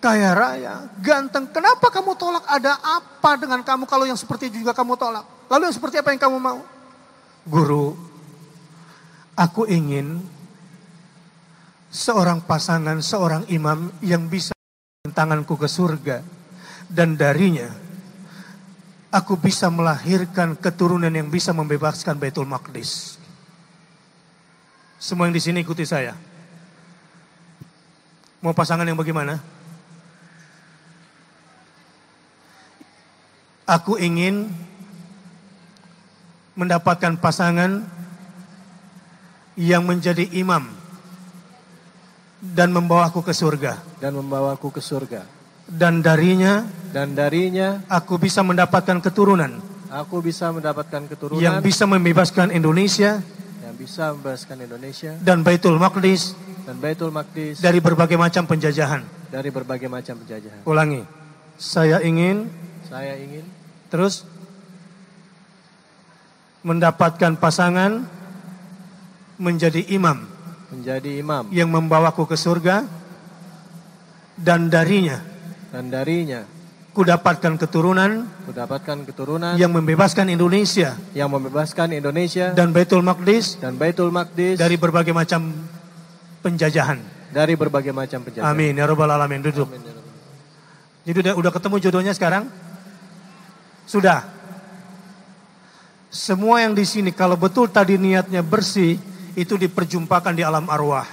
kaya raya, ganteng. Kenapa kamu tolak? Ada apa dengan kamu kalau yang seperti itu juga kamu tolak? Lalu yang seperti apa yang kamu mau? Guru, aku ingin seorang pasangan, seorang imam yang bisa tanganku ke surga. Dan darinya aku bisa melahirkan keturunan yang bisa membebaskan Baitul Maqdis. Semua yang di sini ikuti saya. Mau pasangan yang bagaimana? Aku ingin mendapatkan pasangan yang menjadi imam dan membawaku ke surga. Dan membawaku ke surga. Dan darinya aku bisa mendapatkan keturunan. Aku bisa mendapatkan keturunan yang bisa membebaskan Indonesia. Yang bisa membebaskan Indonesia. Dan Baitul Maqdis. Dan Baitul Maqdis. Dari berbagai macam penjajahan. Dari berbagai macam penjajahan. Ulangi. Saya ingin. Terus. Mendapatkan pasangan. Menjadi imam. Yang membawaku ke surga. Dan darinya. Ku dapatkan keturunan. Yang membebaskan Indonesia. Dan Baitul Maqdis. Dari berbagai macam penjajahan. Amin ya rabbal alamin. Duduk. Amin, ya Rabbal. Jadi udah ketemu jodohnya sekarang? Sudah. Semua yang di sini kalau betul tadi niatnya bersih, itu diperjumpakan di alam arwah.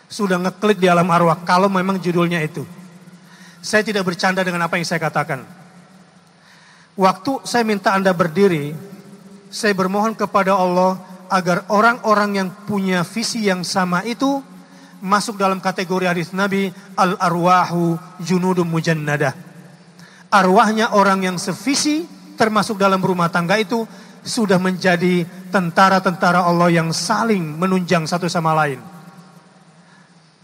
Sudah ngeklik di alam arwah kalau memang judulnya itu. Saya tidak bercanda dengan apa yang saya katakan. Waktu saya minta Anda berdiri, saya bermohon kepada Allah agar orang-orang yang punya visi yang sama itu masuk dalam kategori hadis Nabi, al-arwahu junudum mujannadah. Arwahnya orang yang sevisi termasuk dalam rumah tangga itu sudah menjadi tentara-tentara Allah yang saling menunjang satu sama lain.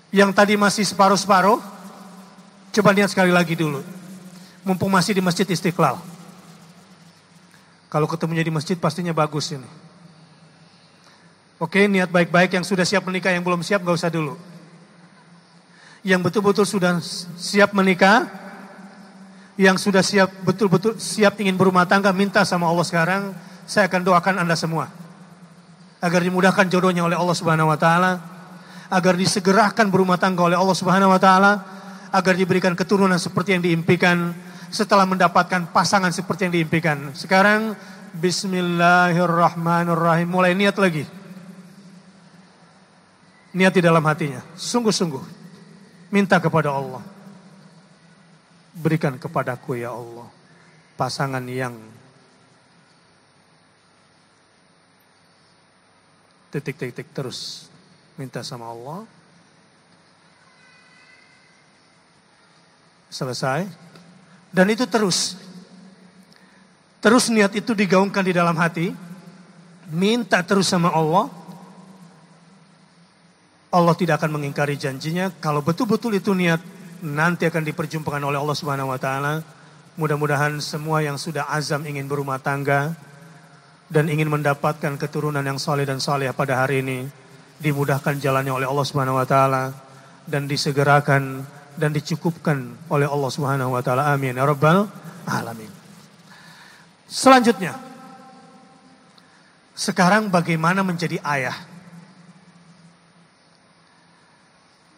Yang tadi masih separuh-separuh, coba lihat sekali lagi dulu. Mumpung masih di Masjid Istiqlal. Kalau ketemunya di masjid pastinya bagus ini. Oke, niat baik-baik yang sudah siap menikah, yang belum siap gak usah dulu. Yang betul-betul sudah siap menikah, yang sudah siap betul-betul siap ingin berumah tangga, minta sama Allah sekarang, saya akan doakan Anda semua. Agar dimudahkan jodohnya oleh Allah Subhanahu wa taala, agar disegerakan berumah tangga oleh Allah Subhanahu wa taala, agar diberikan keturunan seperti yang diimpikan setelah mendapatkan pasangan seperti yang diimpikan. Sekarang bismillahirrahmanirrahim, mulai niat lagi. Niat di dalam hatinya, sungguh-sungguh minta kepada Allah. Berikan kepadaku ya Allah pasangan yang titik-titik, terus minta sama Allah. Selesai. Dan itu terus niat itu digaungkan di dalam hati. Minta terus sama Allah. Allah tidak akan mengingkari janjinya. Kalau betul-betul itu niat, nanti akan diperjumpakan oleh Allah Subhanahu wa taala. Mudah-mudahan semua yang sudah azam ingin berumah tangga dan ingin mendapatkan keturunan yang saleh dan salehah pada hari ini, dimudahkan jalannya oleh Allah Subhanahu wa taala dan disegerakan dan dicukupkan oleh Allah Subhanahu wa taala. Amin ya rabbal alamin. Selanjutnya, sekarang bagaimana menjadi ayah?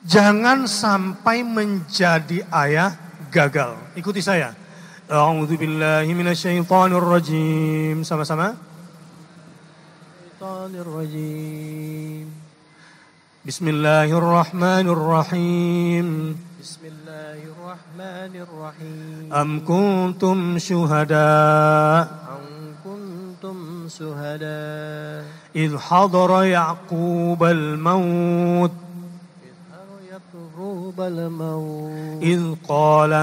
Jangan sampai menjadi ayah gagal. Ikuti saya. A'udzubillahi minasyaitonirrajim. Sama-sama. Bismillahirrahmanirrahim. Bismillahirrahmanirrahim. Am kuntum syuhada. Idh hadara Ya'qub al-maut. إذ قال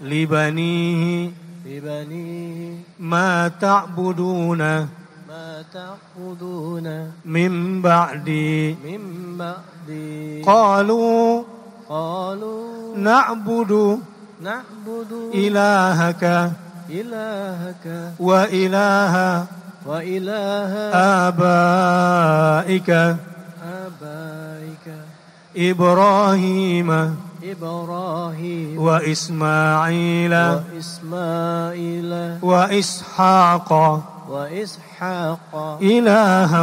لبنيه ما تعبدون من بعدي قالوا نعبد إلهك وإله آبائك إبراهيم وإسماعيل وإسحاق إلها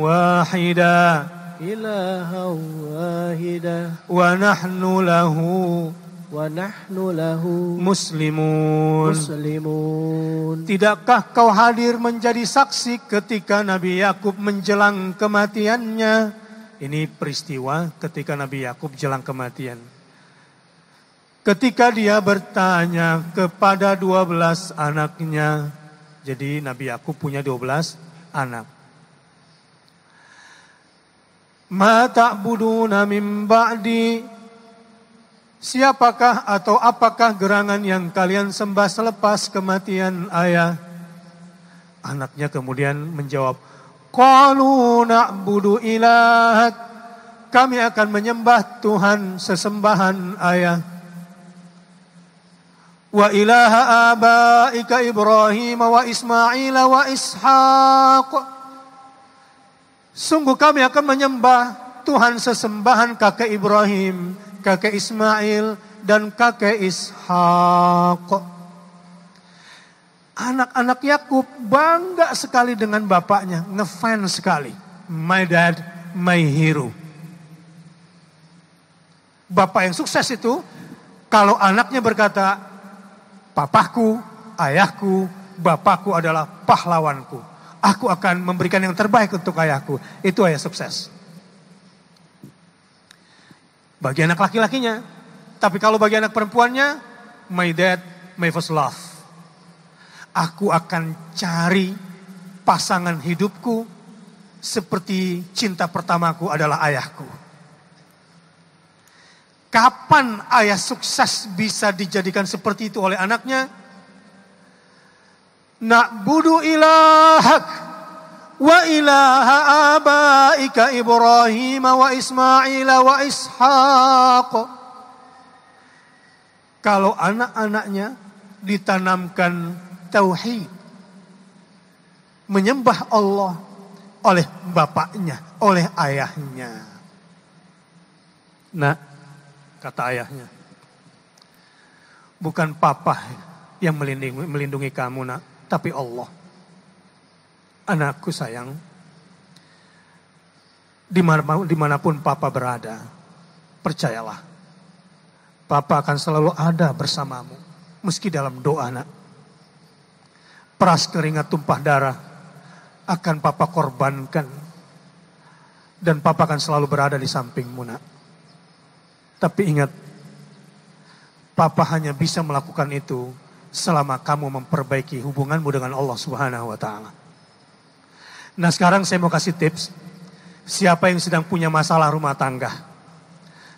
واحدا ونحن له muslimun. Tidakkah kau hadir menjadi saksi ketika Nabi Yakub menjelang kematiannya? Ini peristiwa ketika Nabi Yakub jelang kematian. Ketika dia bertanya kepada 12 anaknya. Jadi Nabi Yakub punya 12 anak. Ma ta'buduna min ba'di. Siapakah atau apakah gerangan yang kalian sembah selepas kematian ayah? Anaknya kemudian menjawab, qalu na'budu ilahak. Kami akan menyembah Tuhan sesembahan ayah. Wa ilaha abaika Ibrahim wa Ismail wa Ishaq. Sungguh kami akan menyembah Tuhan sesembahan kakek Ibrahim, kakek Ismail, dan kakek Ishaq. Anak-anak Yakub bangga sekali dengan bapaknya, ngefans sekali. My dad, my hero. Bapak yang sukses itu, kalau anaknya berkata, papaku, ayahku, bapakku adalah pahlawanku. Aku akan memberikan yang terbaik untuk ayahku. Itu ayah sukses. Bagi anak laki-lakinya. Tapi kalau bagi anak perempuannya, my dad, my first love. Aku akan cari pasangan hidupku seperti cinta pertamaku adalah ayahku. Kapan ayah sukses bisa dijadikan seperti itu oleh anaknya? Na'budu ilahak wa ilaha abaika Ibrahim wa Ismail wa Ishaq. kalau anak-anaknya ditanamkan tauhid, menyembah Allah oleh bapaknya, oleh ayahnya. Nah, kata ayahnya, bukan papa yang melindungi kamu, nak, tapi Allah. Anakku sayang, dimanapun papa berada, percayalah, papa akan selalu ada bersamamu, meski dalam doa, nak. Peras keringat tumpah darah akan papa korbankan, dan papa akan selalu berada di sampingmu, nak. Tapi ingat, papa hanya bisa melakukan itu selama kamu memperbaiki hubunganmu dengan Allah Subhanahu wa Ta'ala. Nah, sekarang saya mau kasih tips. Siapa yang sedang punya masalah rumah tangga,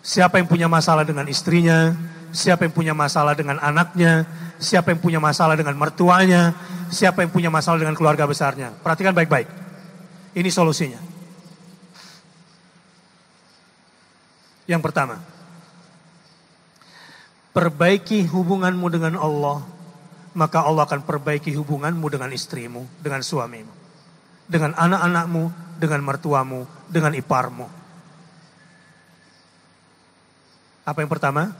siapa yang punya masalah dengan istrinya, siapa yang punya masalah dengan anaknya, siapa yang punya masalah dengan mertuanya, siapa yang punya masalah dengan keluarga besarnya, perhatikan baik-baik. Ini solusinya. Yang pertama, perbaiki hubunganmu dengan Allah, maka Allah akan perbaiki hubunganmu dengan istrimu, dengan suamimu, dengan anak-anakmu, dengan mertuamu, dengan iparmu. Apa yang pertama?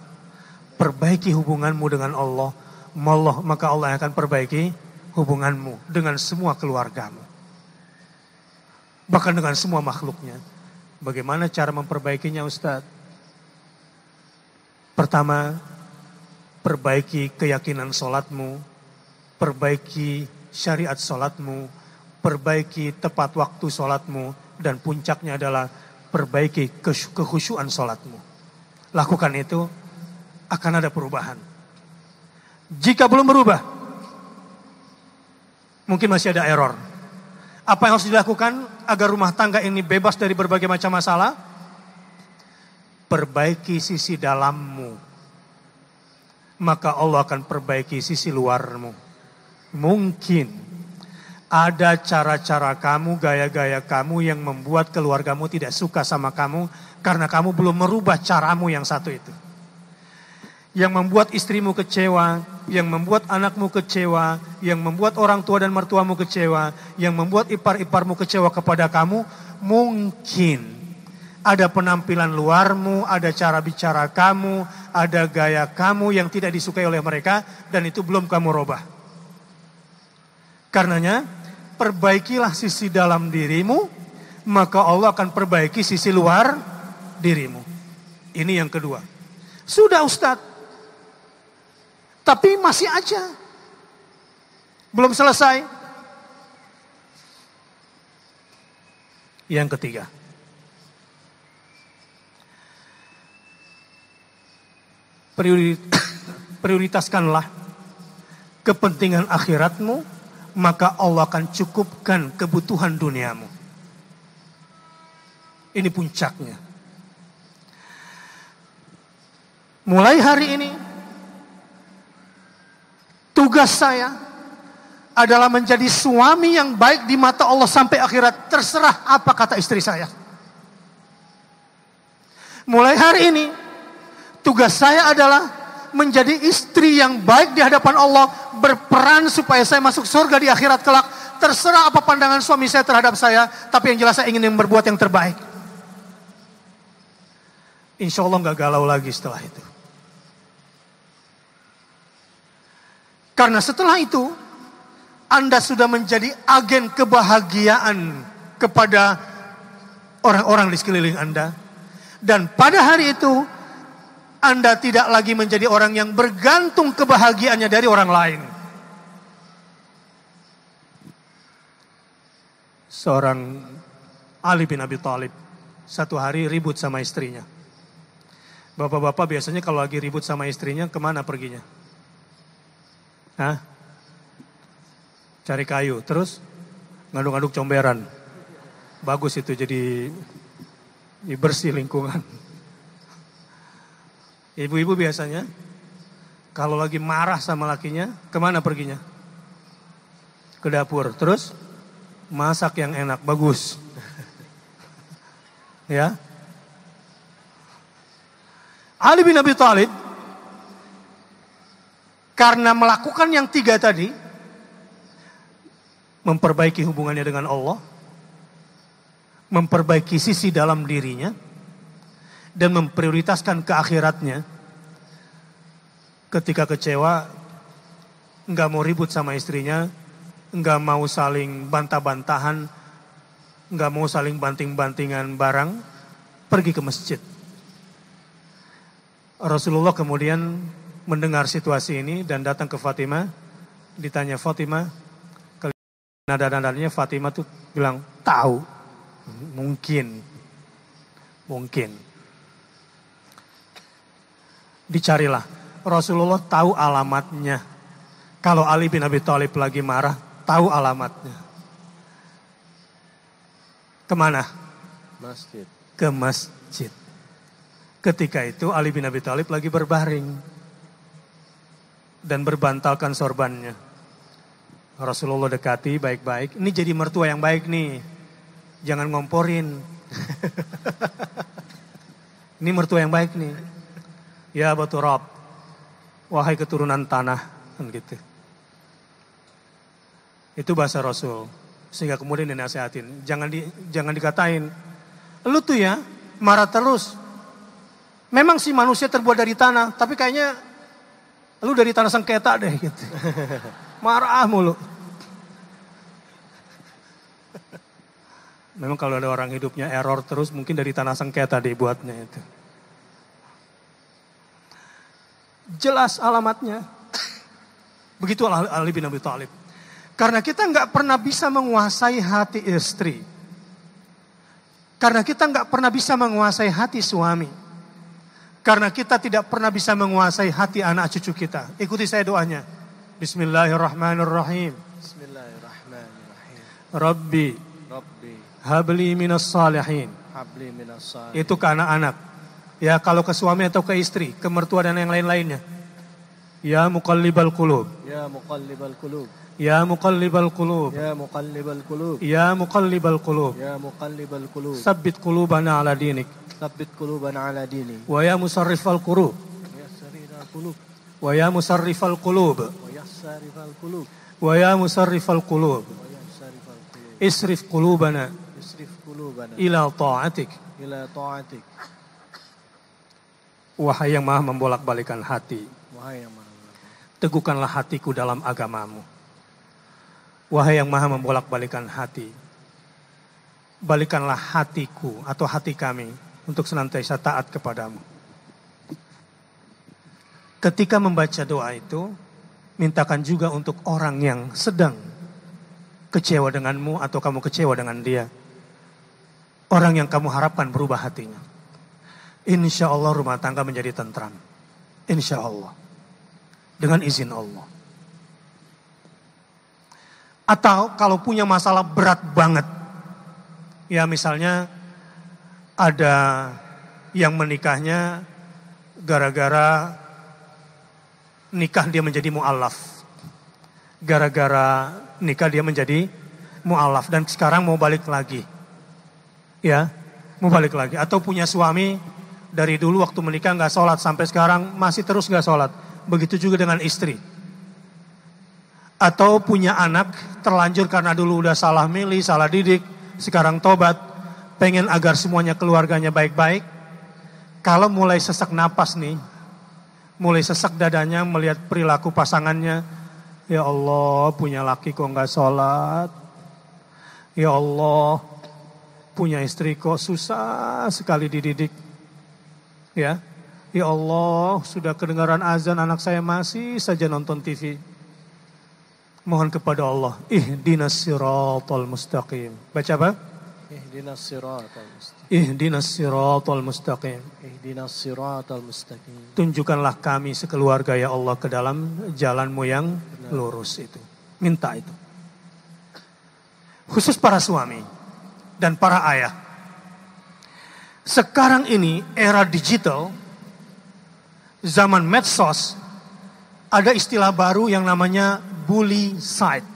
Perbaiki hubunganmu dengan Allah, maka Allah akan perbaiki hubunganmu dengan semua keluargamu, bahkan dengan semua makhluknya. Bagaimana cara memperbaikinya, Ustadz? Pertama, perbaiki keyakinan sholatmu, perbaiki syariat sholatmu, perbaiki tepat waktu sholatmu, dan puncaknya adalah perbaiki kekhusyuan sholatmu. Lakukan itu, akan ada perubahan. Jika belum berubah, mungkin masih ada error. Apa yang harus dilakukan agar rumah tangga ini bebas dari berbagai macam masalah? Perbaiki sisi dalammu, maka Allah akan perbaiki sisi luarmu. Mungkin ada cara-cara kamu, gaya-gaya kamu yang membuat keluargamu tidak suka sama kamu karena kamu belum merubah caramu yang satu itu. Yang membuat istrimu kecewa, yang membuat anakmu kecewa, yang membuat orang tua dan mertuamu kecewa, yang membuat ipar-iparmu kecewa kepada kamu, mungkin ada penampilan luarmu, ada cara bicara kamu, ada gaya kamu yang tidak disukai oleh mereka, dan itu belum kamu robah. Karenanya, perbaikilah sisi dalam dirimu, maka Allah akan perbaiki sisi luar dirimu. Ini yang kedua. Sudah, Ustadz, tapi masih aja belum selesai. Yang ketiga, prioritaskanlah kepentingan akhiratmu, maka Allah akan cukupkan kebutuhan duniamu. Ini puncaknya. Mulai hari ini, tugas saya adalah menjadi suami yang baik di mata Allah sampai akhirat. Terserah apa kata istri saya. Mulai hari ini, tugas saya adalah menjadi istri yang baik di hadapan Allah, berperan supaya saya masuk surga di akhirat kelak. Terserah apa pandangan suami saya terhadap saya, tapi yang jelas saya ingin berbuat yang terbaik. Insya Allah gak galau lagi setelah itu. Karena setelah itu, Anda sudah menjadi agen kebahagiaan kepada orang-orang di sekeliling Anda. Dan pada hari itu, Anda tidak lagi menjadi orang yang bergantung kebahagiaannya dari orang lain. Seorang Ali bin Abi Thalib satu hari ribut sama istrinya. Bapak-bapak biasanya kalau lagi ribut sama istrinya kemana perginya? Hah? Cari kayu, terus ngaduk-ngaduk comberan. Bagus itu jadi bersih lingkungan. Ibu-ibu biasanya kalau lagi marah sama lakinya, kemana perginya? Ke dapur, terus masak yang enak, bagus. Ya. Ali bin Abi Thalib Karena melakukan yang 3 tadi, memperbaiki hubungannya dengan Allah, memperbaiki sisi dalam dirinya, dan memprioritaskan ke akhiratnya. Ketika kecewa, nggak mau ribut sama istrinya, nggak mau saling bantah-bantahan, nggak mau saling banting-bantingan barang, pergi ke masjid. Rasulullah kemudian mendengar situasi ini dan datang ke Fatimah, ditanya Fatimah, nada-nadanya Fatimah tuh bilang, tahu, mungkin. Dicarilah, Rasulullah tahu alamatnya. Kalau Ali bin Abi Thalib lagi marah, tahu alamatnya. Kemana? Masjid. Ke masjid. Ketika itu Ali bin Abi Thalib lagi berbaring dan berbantalkan sorbannya. Rasulullah dekati baik-baik. Ini jadi mertua yang baik nih. Jangan ngomporin. Ini mertua yang baik nih. Ya Abu Turab, wahai keturunan tanah, kan gitu. Itu bahasa Rasul. Sehingga kemudian dinasihatin, jangan dikatain, lu tuh ya marah terus. Memang sih manusia terbuat dari tanah, tapi kayaknya lu dari tanah sengketa deh gitu. Marah mulu. Memang kalau ada orang hidupnya error terus, mungkin dari tanah sengketa dibuatnya itu. Jelas alamatnya. Begitu Ali bin Abi Thalib. Karena kita nggak pernah bisa menguasai hati istri. Karena kita nggak pernah bisa menguasai hati suami. Karena kita tidak pernah bisa menguasai hati anak cucu kita. Ikuti saya doanya. Bismillahirrahmanirrahim. Bismillahirrahmanirrahim. Rabbi habli minas salihin. Habli minas salihin. Itu ke anak-anak. Ya kalau ke suami atau ke istri, ke mertua dan yang lain-lainnya. Ya muqallibal qulub. Ya muqallibal qulub. Ya muqallibal qulub. Ya muqallibal qulub. Ya muqallibal qulub. Ya muqallibal qulub. Sabbit qulubana ala dinik. Sabbit qulubana ala dini. Wa ya musarrifal qulub. Yassiril qulub. Wa ya musarrifal qulub. Wa yassiril qulub. Wa ya musarrifal qulub. Wa yassiril qulub. Isrif qulubana Isrif qulubana ila ta'atik. ila ta'atik. Wahai yang maha membolak-balikan hati, Wahai yang maha teguhkanlah hatiku dalam agamamu. Wahai yang maha membolak-balikan hati, balikanlah hatiku atau hati kami untuk senantiasa taat kepadamu. Ketika membaca doa itu, mintakan juga untuk orang yang sedang kecewa denganmu atau kamu kecewa dengan dia. Orang yang kamu harapkan berubah hatinya. Insya Allah rumah tangga menjadi tentram. Insya Allah. Dengan izin Allah. Atau kalau punya masalah berat banget. Ya misalnya ada yang menikahnya gara-gara nikah dia menjadi mu'alaf. Gara-gara nikah dia menjadi mu'alaf. Dan sekarang mau balik lagi. Ya, mau balik lagi. Atau punya suami dari dulu waktu menikah gak sholat sampai sekarang masih terus gak sholat. Begitu juga dengan istri. Atau punya anak terlanjur karena dulu udah salah milih, salah didik. Sekarang tobat, pengen agar semuanya keluarganya baik-baik. Kalau mulai sesak napas nih, mulai sesak dadanya melihat perilaku pasangannya. Ya Allah, punya laki kok gak sholat. Ya Allah, punya istri kok susah sekali dididik. Ya Allah, sudah kedengaran azan anak saya masih saja nonton TV. Mohon kepada Allah, ihdinas siratal mustaqim. Baca apa? Ihdinas siratal mustaqim. Ihdinas siratal mustaqim. Ihdinas siratal mustaqim. Tunjukkanlah kami sekeluarga ya Allah ke dalam jalanmu yang lurus itu. Minta itu. Khusus para suami dan para ayah. Sekarang ini era digital, zaman medsos, ada istilah baru yang namanya bully side.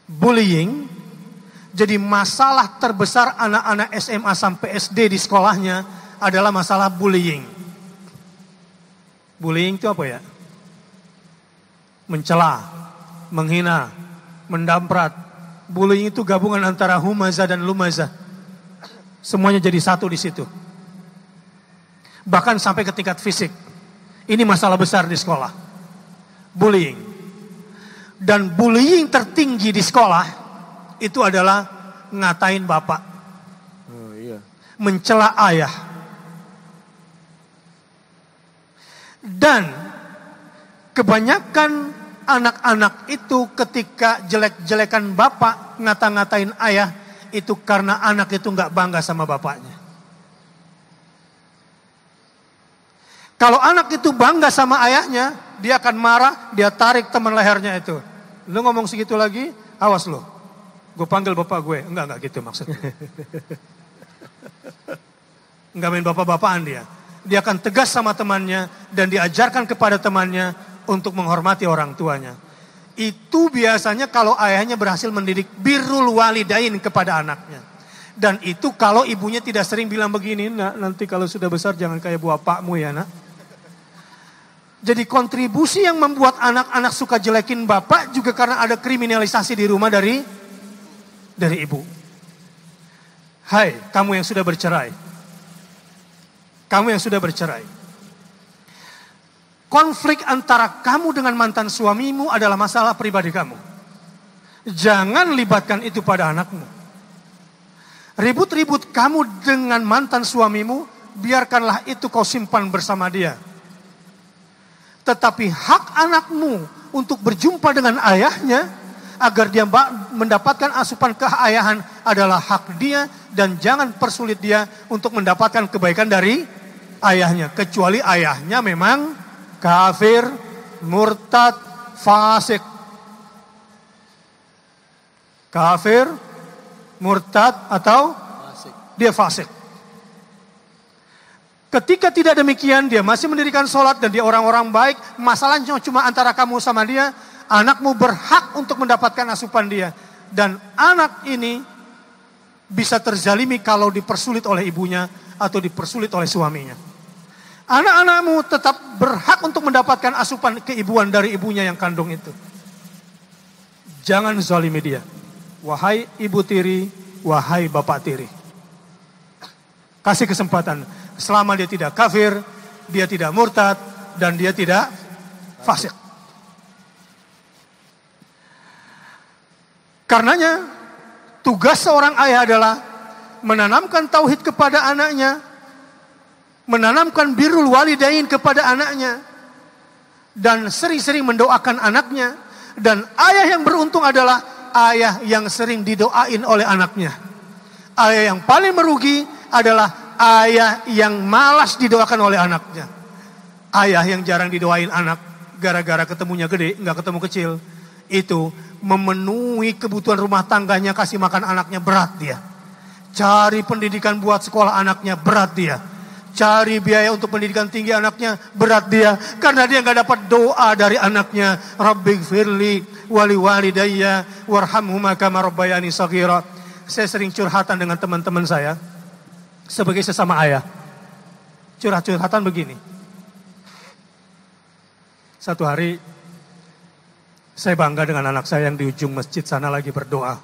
Bullying, jadi masalah terbesar anak-anak SMA sampai SD di sekolahnya adalah masalah bullying. Bullying itu apa ya? mencela, menghina, mendamprat. Bullying itu gabungan antara humazah dan lumazah. Semuanya jadi satu di situ. Bahkan sampai ke tingkat fisik. Ini masalah besar di sekolah. Bullying. Dan bullying tertinggi di sekolah itu adalah ngatain bapak. Oh, iya. Mencela ayah. Dan kebanyakan anak-anak itu ketika jelek-jelekan bapak, ngata-ngatain ayah, itu karena anak itu nggak bangga sama bapaknya. Kalau anak itu bangga sama ayahnya, dia akan marah, dia tarik teman lehernya itu. Lu ngomong segitu lagi, awas lu. Gue panggil bapak gue. Enggak gitu maksudnya. Enggak main bapak-bapakan dia. Dia akan tegas sama temannya dan diajarkan kepada temannya untuk menghormati orang tuanya. Itu biasanya kalau ayahnya berhasil mendidik birrul walidain kepada anaknya. Dan itu kalau ibunya tidak sering bilang begini, nak, nanti kalau sudah besar jangan kayak bapakmu ya nak. Jadi kontribusi yang membuat anak-anak suka jelekin bapak juga karena ada kriminalisasi di rumah dari ibu. Hai, kamu yang sudah bercerai. Kamu yang sudah bercerai. Konflik antara kamu dengan mantan suamimu adalah masalah pribadi kamu. Jangan libatkan itu pada anakmu. Ribut-ribut kamu dengan mantan suamimu, biarkanlah itu kau simpan bersama dia. Tetapi hak anakmu untuk berjumpa dengan ayahnya, agar dia mendapatkan asupan keayahan adalah hak dia. Dan jangan persulit dia untuk mendapatkan kebaikan dari ayahnya. Kecuali ayahnya memang kafir, murtad, fasik. Kafir, murtad atau dia fasik. Ketika tidak demikian, dia masih mendirikan sholat dan dia orang-orang baik, masalahnya cuma antara kamu sama dia, anakmu berhak untuk mendapatkan asupan dia. Dan anak ini bisa terzalimi kalau dipersulit oleh ibunya atau dipersulit oleh suaminya. Anak-anakmu tetap berhak untuk mendapatkan asupan keibuan dari ibunya yang kandung itu. Jangan zalimi dia. Wahai ibu tiri, wahai bapak tiri. Kasih kesempatan. Selama dia tidak kafir, dia tidak murtad, dan dia tidak fasik. Karenanya, tugas seorang ayah adalah menanamkan tauhid kepada anaknya, menanamkan birrul walidain kepada anaknya, dan sering-sering mendoakan anaknya. Dan ayah yang beruntung adalah ayah yang sering didoain oleh anaknya. Ayah yang paling merugi adalah ayah yang malas didoakan oleh anaknya. Ayah yang jarang didoain anak, gara-gara ketemunya gede, nggak ketemu kecil, itu memenuhi kebutuhan rumah tangganya, kasih makan anaknya, berat dia. Cari pendidikan buat sekolah anaknya, berat dia. Cari biaya untuk pendidikan tinggi anaknya, berat dia. Karena dia nggak dapat doa dari anaknya. Rabbighfirli wali walidayya warhamhuma kama rabbayani shaghira. Saya sering curhatan dengan teman-teman saya sebagai sesama ayah. Curhat-curhatan begini. Satu hari saya bangga dengan anak saya yang di ujung masjid sana lagi berdoa.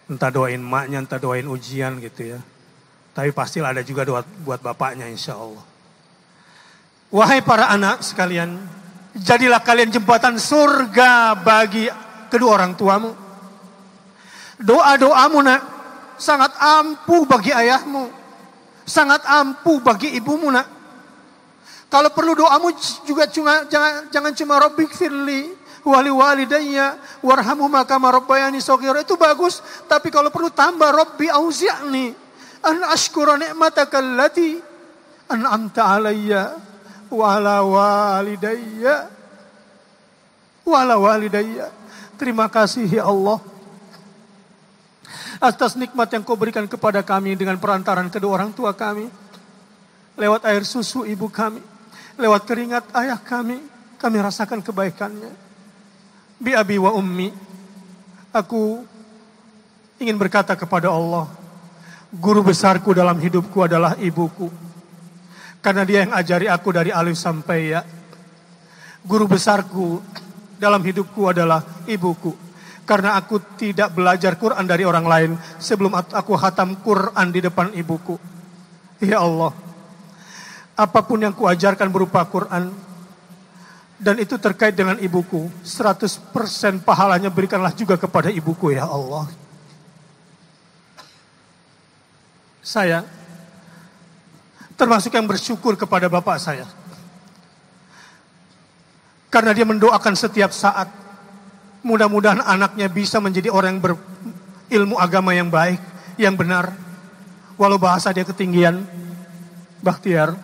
Entah doain maknya, entah doain ujian gitu ya. Tapi pasti ada juga doa buat bapaknya insya Allah. Wahai para anak sekalian, jadilah kalian jembatan surga bagi kedua orang tuamu. Doa-doamu nak, sangat ampuh bagi ayahmu. Sangat ampuh bagi ibumu nak. Kalau perlu doamu juga jangan cuma Rabbighfirli wali walidayya warhamhuma kama rabbayani shaghira, itu bagus. Tapi kalau perlu tambah Rabbi auzi'ni an ashkura ni'mataka allati an'amta alayya wa ala walidayya. Terima kasih ya Allah atas nikmat yang kau berikan kepada kami dengan perantaran kedua orang tua kami. Lewat air susu ibu kami, lewat keringat ayah kami rasakan kebaikannya. Bi abi wa ummi, aku ingin berkata kepada Allah, guru besarku dalam hidupku adalah ibuku. Karena dia yang ajari aku dari alif sampai ya. Guru besarku dalam hidupku adalah ibuku. Karena aku tidak belajar Quran dari orang lain sebelum aku khatam Quran di depan ibuku. Ya Allah, apapun yang kuajarkan berupa Quran, dan itu terkait dengan ibuku, 100% pahalanya berikanlah juga kepada ibuku ya Allah. Saya termasuk yang bersyukur kepada bapak saya. Karena dia mendoakan setiap saat. Mudah-mudahan anaknya bisa menjadi orang yang berilmu agama yang baik, yang benar. Walau bahasa dia ketinggian. Bakhtiar,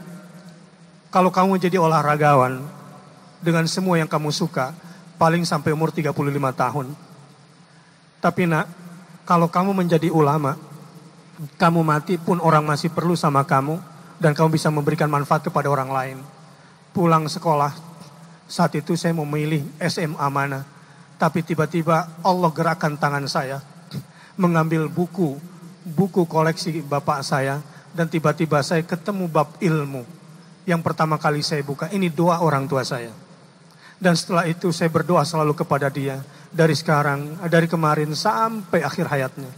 kalau kamu jadi olahragawan dengan semua yang kamu suka, paling sampai umur 35 tahun. Tapi nak, kalau kamu menjadi ulama, kamu mati pun orang masih perlu sama kamu, dan kamu bisa memberikan manfaat kepada orang lain. Pulang sekolah, saat itu saya mau memilih SMA mana. Tapi tiba-tiba Allah gerakkan tangan saya. Mengambil buku koleksi bapak saya. Dan tiba-tiba saya ketemu bab ilmu. Yang pertama kali saya buka, ini doa orang tua saya. Dan setelah itu saya berdoa selalu kepada dia. Dari kemarin sampai akhir hayatnya.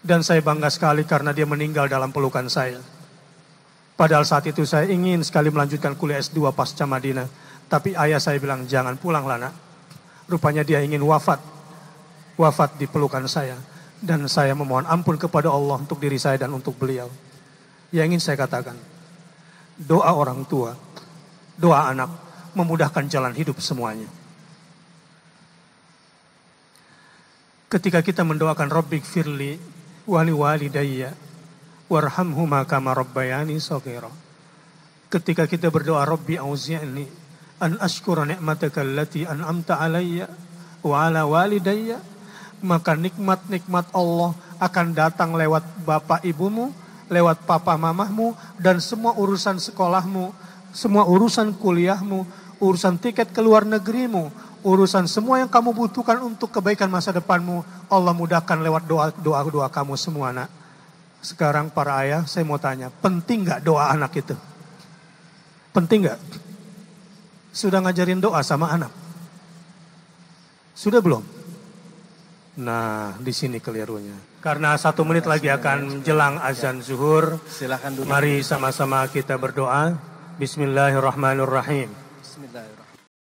Dan saya bangga sekali karena dia meninggal dalam pelukan saya. Padahal saat itu saya ingin sekali melanjutkan kuliah S2 pasca Madinah. Tapi ayah saya bilang, jangan pulanglah nak. Rupanya dia ingin wafat di pelukan saya. Dan saya memohon ampun kepada Allah untuk diri saya dan untuk beliau. Yang ingin saya katakan, doa orang tua, doa anak, memudahkan jalan hidup semuanya. Ketika kita mendoakan Rabbik firli wali walidayya warhamhuma kama rabbayani shaghira. Ketika kita berdoa Rabbi auzi'ni an ashkura ni'mataka allati an'amta alayya wa ala walidayya, maka nikmat-nikmat Allah akan datang lewat bapak ibumu, lewat papa mamahmu, dan semua urusan sekolahmu, semua urusan kuliahmu, urusan tiket ke luar negerimu, urusan semua yang kamu butuhkan untuk kebaikan masa depanmu, Allah mudahkan lewat doa kamu semua nak. Sekarang para ayah, saya mau tanya, penting gak doa anak itu? Penting gak? Sudah ngajarin doa sama anak? Sudah belum? Nah, di sini kelirunya. Karena 1 menit lagi akan menjelang azan zuhur. Silakan duduk. Mari sama-sama kita berdoa. Bismillahirrahmanirrahim. Bismillahirrahmanirrahim.